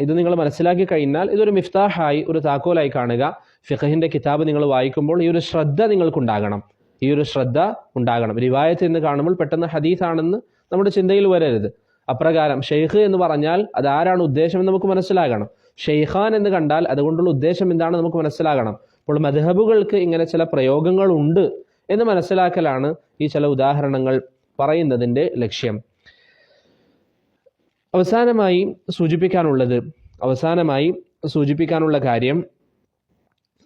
ഇത് നിങ്ങൾ മനസ്സിലാക്കി കഴിഞ്ഞാൽ ഇതൊരു മിഫ്താഹായി, ഒരു താക്കോലായി കാണുക. ഫിഖഹിന്റെ കിതാബ് നിങ്ങൾ വായിക്കുമ്പോൾ ഈ ഒരു ശ്രദ്ധ നിങ്ങൾക്കുണ്ടാകണം. റിവായത്ത് എന്ന് കാണുമ്പോൾ പെട്ടെന്ന് ഹദീസ് ആണെന്ന് നമ്മുടെ ചിന്തയിൽ വരരുത്. അപ്രകാരം ഷെയ്ഖ് എന്ന് പറഞ്ഞാൽ അതാരാണ് ഉദ്ദേശം എന്ന് നമുക്ക് മനസ്സിലാകണം. ഷെയ്ഖാൻ എന്ന് കണ്ടാൽ അതുകൊണ്ടുള്ള ഉദ്ദേശം എന്താണ് നമുക്ക് മനസ്സിലാകണം. അപ്പോൾ മദ്ഹബുകൾക്ക് ഇങ്ങനെ ചില പ്രയോഗങ്ങൾ ഉണ്ട് എന്ന് മനസ്സിലാക്കലാണ് ഈ ചില ഉദാഹരണങ്ങൾ പറയുന്നതിൻ്റെ ലക്ഷ്യം. അവസാനമായി സൂചിപ്പിക്കാനുള്ള കാര്യം,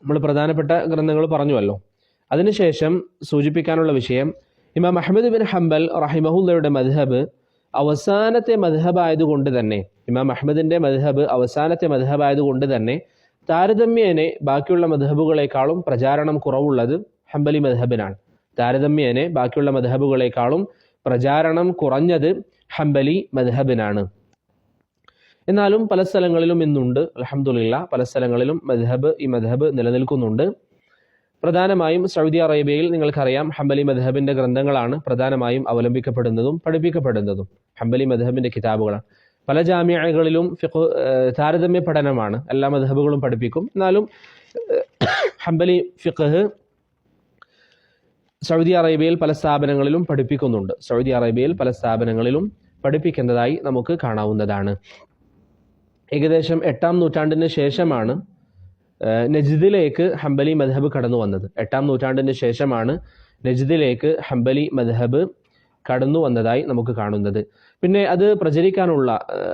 നമ്മൾ പ്രധാനപ്പെട്ട ഗ്രന്ഥങ്ങൾ പറഞ്ഞുവല്ലോ. അതിനുശേഷം സൂചിപ്പിക്കാനുള്ള വിഷയം, ഇമാം അഹ്മദ് ബിൻ ഹംബൽ റഹിമഹുല്ലയുടെ മദ്ഹബ് അവസാനത്തെ മദ്ഹബായതുകൊണ്ട് തന്നെ താരതമ്യേനെ ബാക്കിയുള്ള മദ്ഹബുകളെക്കാളും പ്രചാരണം കുറവുള്ളത് ഹംബലി മദ്ഹബിനാണ്. പ്രചാരണം കുറഞ്ഞത് ഹംബലി മദ്ഹബിനാണ്. എന്നാലും പല സ്ഥലങ്ങളിലും ഇന്നുണ്ട്, അൽഹംദുലില്ലാഹ്, പല സ്ഥലങ്ങളിലും ഈ മദ്ഹബ് നിലനിൽക്കുന്നുണ്ട്. പ്രധാനമായും സൗദി അറേബ്യയിൽ നിങ്ങൾക്കറിയാം ഹംബലി മദ്ഹബിന്റെ ഗ്രന്ഥങ്ങളാണ് പ്രധാനമായും അവലംബിക്കപ്പെടുന്നതും പഠിപ്പിക്കപ്പെടുന്നതും. ഹംബലി മദ്ഹബിന്റെ കിതാബുകളാണ്. പല ജാമിഅകളിലും താരതമ്യ പഠനമാണ്, എല്ലാ മദ്ഹബുകളും പഠിപ്പിക്കും. എന്നാലും ഹംബലി ഫിഖ് സൗദി അറേബ്യയിൽ പല സ്ഥാപനങ്ങളിലും പഠിപ്പിക്കുന്നതായി നമുക്ക് കാണാവുന്നതാണ്. ഏകദേശം 8-ാം നൂറ്റാണ്ടിന് ശേഷമാണ് നജ്ദിലേക്ക് ഹംബലി മദ്ഹബ് കടന്നു വന്നത്. 8-ാം നൂറ്റാണ്ടിന് ശേഷമാണ് നജ്ദിലേക്ക് ഹംബലി മദ്ഹബ് കടന്നു വന്നതായി നമുക്ക് കാണുന്നത്. പിന്നെ അത് പ്രചരിക്കാനുള്ള,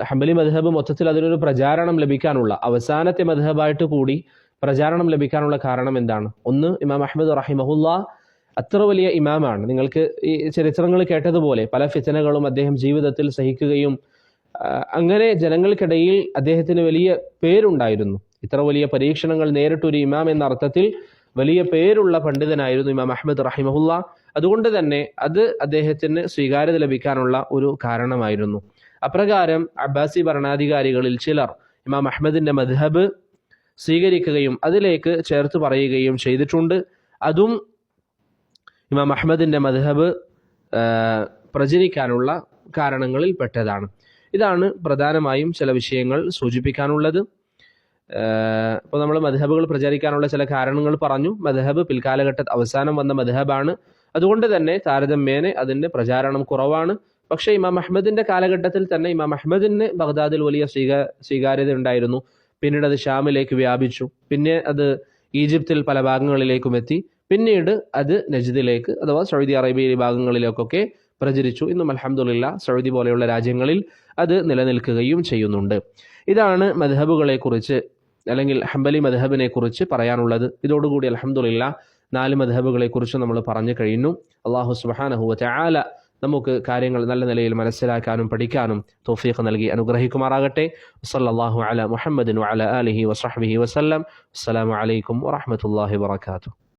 ഹംബലി മദ്ഹബ് മൊത്തത്തിൽ അതിനൊരു പ്രചാരണം ലഭിക്കാനുള്ള, അവസാനത്തെ മദ്ഹബായിട്ട് കൂടി പ്രചാരണം ലഭിക്കാനുള്ള കാരണം എന്താണ്? ഒന്ന്, ഇമാം അഹ്മദ് റഹിമഹുല്ലാഹ് അത്ര വലിയ ഇമാമാണ്. നിങ്ങൾക്ക് ഈ ചരിത്രങ്ങൾ കേട്ടതുപോലെ പല ഫിത്നകളും അദ്ദേഹം ജീവിതത്തിൽ സഹിക്കുകയും അങ്ങനെ ജനങ്ങൾക്കിടയിൽ അദ്ദേഹത്തിന് വലിയ പേരുണ്ടായിരുന്നു. ഇത്ര വലിയ പരീക്ഷണങ്ങൾ നേരിട്ടൊരു ഇമാം എന്ന അർത്ഥത്തിൽ വലിയ പേരുള്ള പണ്ഡിതനായിരുന്നു ഇമാം അഹ്മദ് റഹിമഹുല്ലാഹ്. അതുകൊണ്ട് തന്നെ അത് അദ്ദേഹത്തിന് സ്വീകാര്യത ലഭിക്കാനുള്ള ഒരു കാരണമായിരുന്നു. അപ്രകാരം അബ്ബാസി ഭരണാധികാരികളിൽ ചിലർ ഇമാം അഹ്മദിന്റെ മദ്ഹബ് സ്വീകരിക്കുകയും അതിലേക്ക് ചേർത്ത് പറയുകയും ചെയ്തിട്ടുണ്ട്. അതും ഇമാം അഹ്മദിന്റെ മദ്ഹബ് പ്രചരിക്കാനുള്ള കാരണങ്ങളിൽ പെട്ടതാണ്. ഇതാണ് പ്രധാനമായും ചില വിഷയങ്ങൾ സൂചിപ്പിക്കാനുള്ളത്. ഇപ്പോൾ നമ്മൾ മദ്ഹബുകൾ പ്രചരിക്കാനുള്ള ചില കാരണങ്ങൾ പറഞ്ഞു. മദ്ഹബ് പിൽക്കാലഘട്ടത്തിൽ അവസാനം വന്ന മദ്ഹബാണ്. അതുകൊണ്ട് തന്നെ താരതമ്യേന അതിൻ്റെ പ്രചാരണം കുറവാണ്. പക്ഷേ ഇമാം അഹ്മദിന്റെ കാലഘട്ടത്തിൽ തന്നെ ഇമാം അഹ്മദിന് ബഗ്ദാദിൽ വലിയ സ്വീകാര്യത ഉണ്ടായിരുന്നു. പിന്നീട് അത് ഷാമിലേക്ക് വ്യാപിച്ചു. പിന്നെ അത് ഈജിപ്തിൽ പല ഭാഗങ്ങളിലേക്കും എത്തി. പിന്നീട് അത് നജ്ദിലേക്ക് അഥവാ സൗദി അറേബ്യയിലെ ഭാഗങ്ങളിലേക്കൊക്കെ പ്രചരിച്ചു. ഇന്നും അൽഹംദുലില്ലാഹ് സൗദി പോലെയുള്ള രാജ്യങ്ങളിൽ അത് നിലനിൽക്കുകയും ചെയ്യുന്നുണ്ട്. ഇതാണ് മദ്ഹബുകളെ കുറിച്ച് അല്ലെങ്കിൽ ഹംബലി മദ്ഹബിനെ കുറിച്ച് പറയാനുള്ളത്. ഇതോടുകൂടി അൽഹംദുലില്ലാഹ് 4 മദ്ഹബുകളെ കുറിച്ച് നമ്മൾ പറഞ്ഞു കഴിഞ്ഞു. അല്ലാഹു സുബ്ഹാനഹു വ തആല നമുക്ക് കാര്യങ്ങൾ നല്ല നിലയിൽ മനസ്സിലാക്കാനും പഠിക്കാനും തൗഫീഖ് നൽകി അനുഗ്രഹിക്കുമാറാകട്ടെ. സല്ലല്ലാഹു അലാ മുഹമ്മദിൻ വഅലാ ആലിഹി വസഹ്ബിഹി വസല്ലം. അസ്സലാമു അലൈക്കും വറഹ്മത്തുള്ളാഹി വബറകാതുഹു.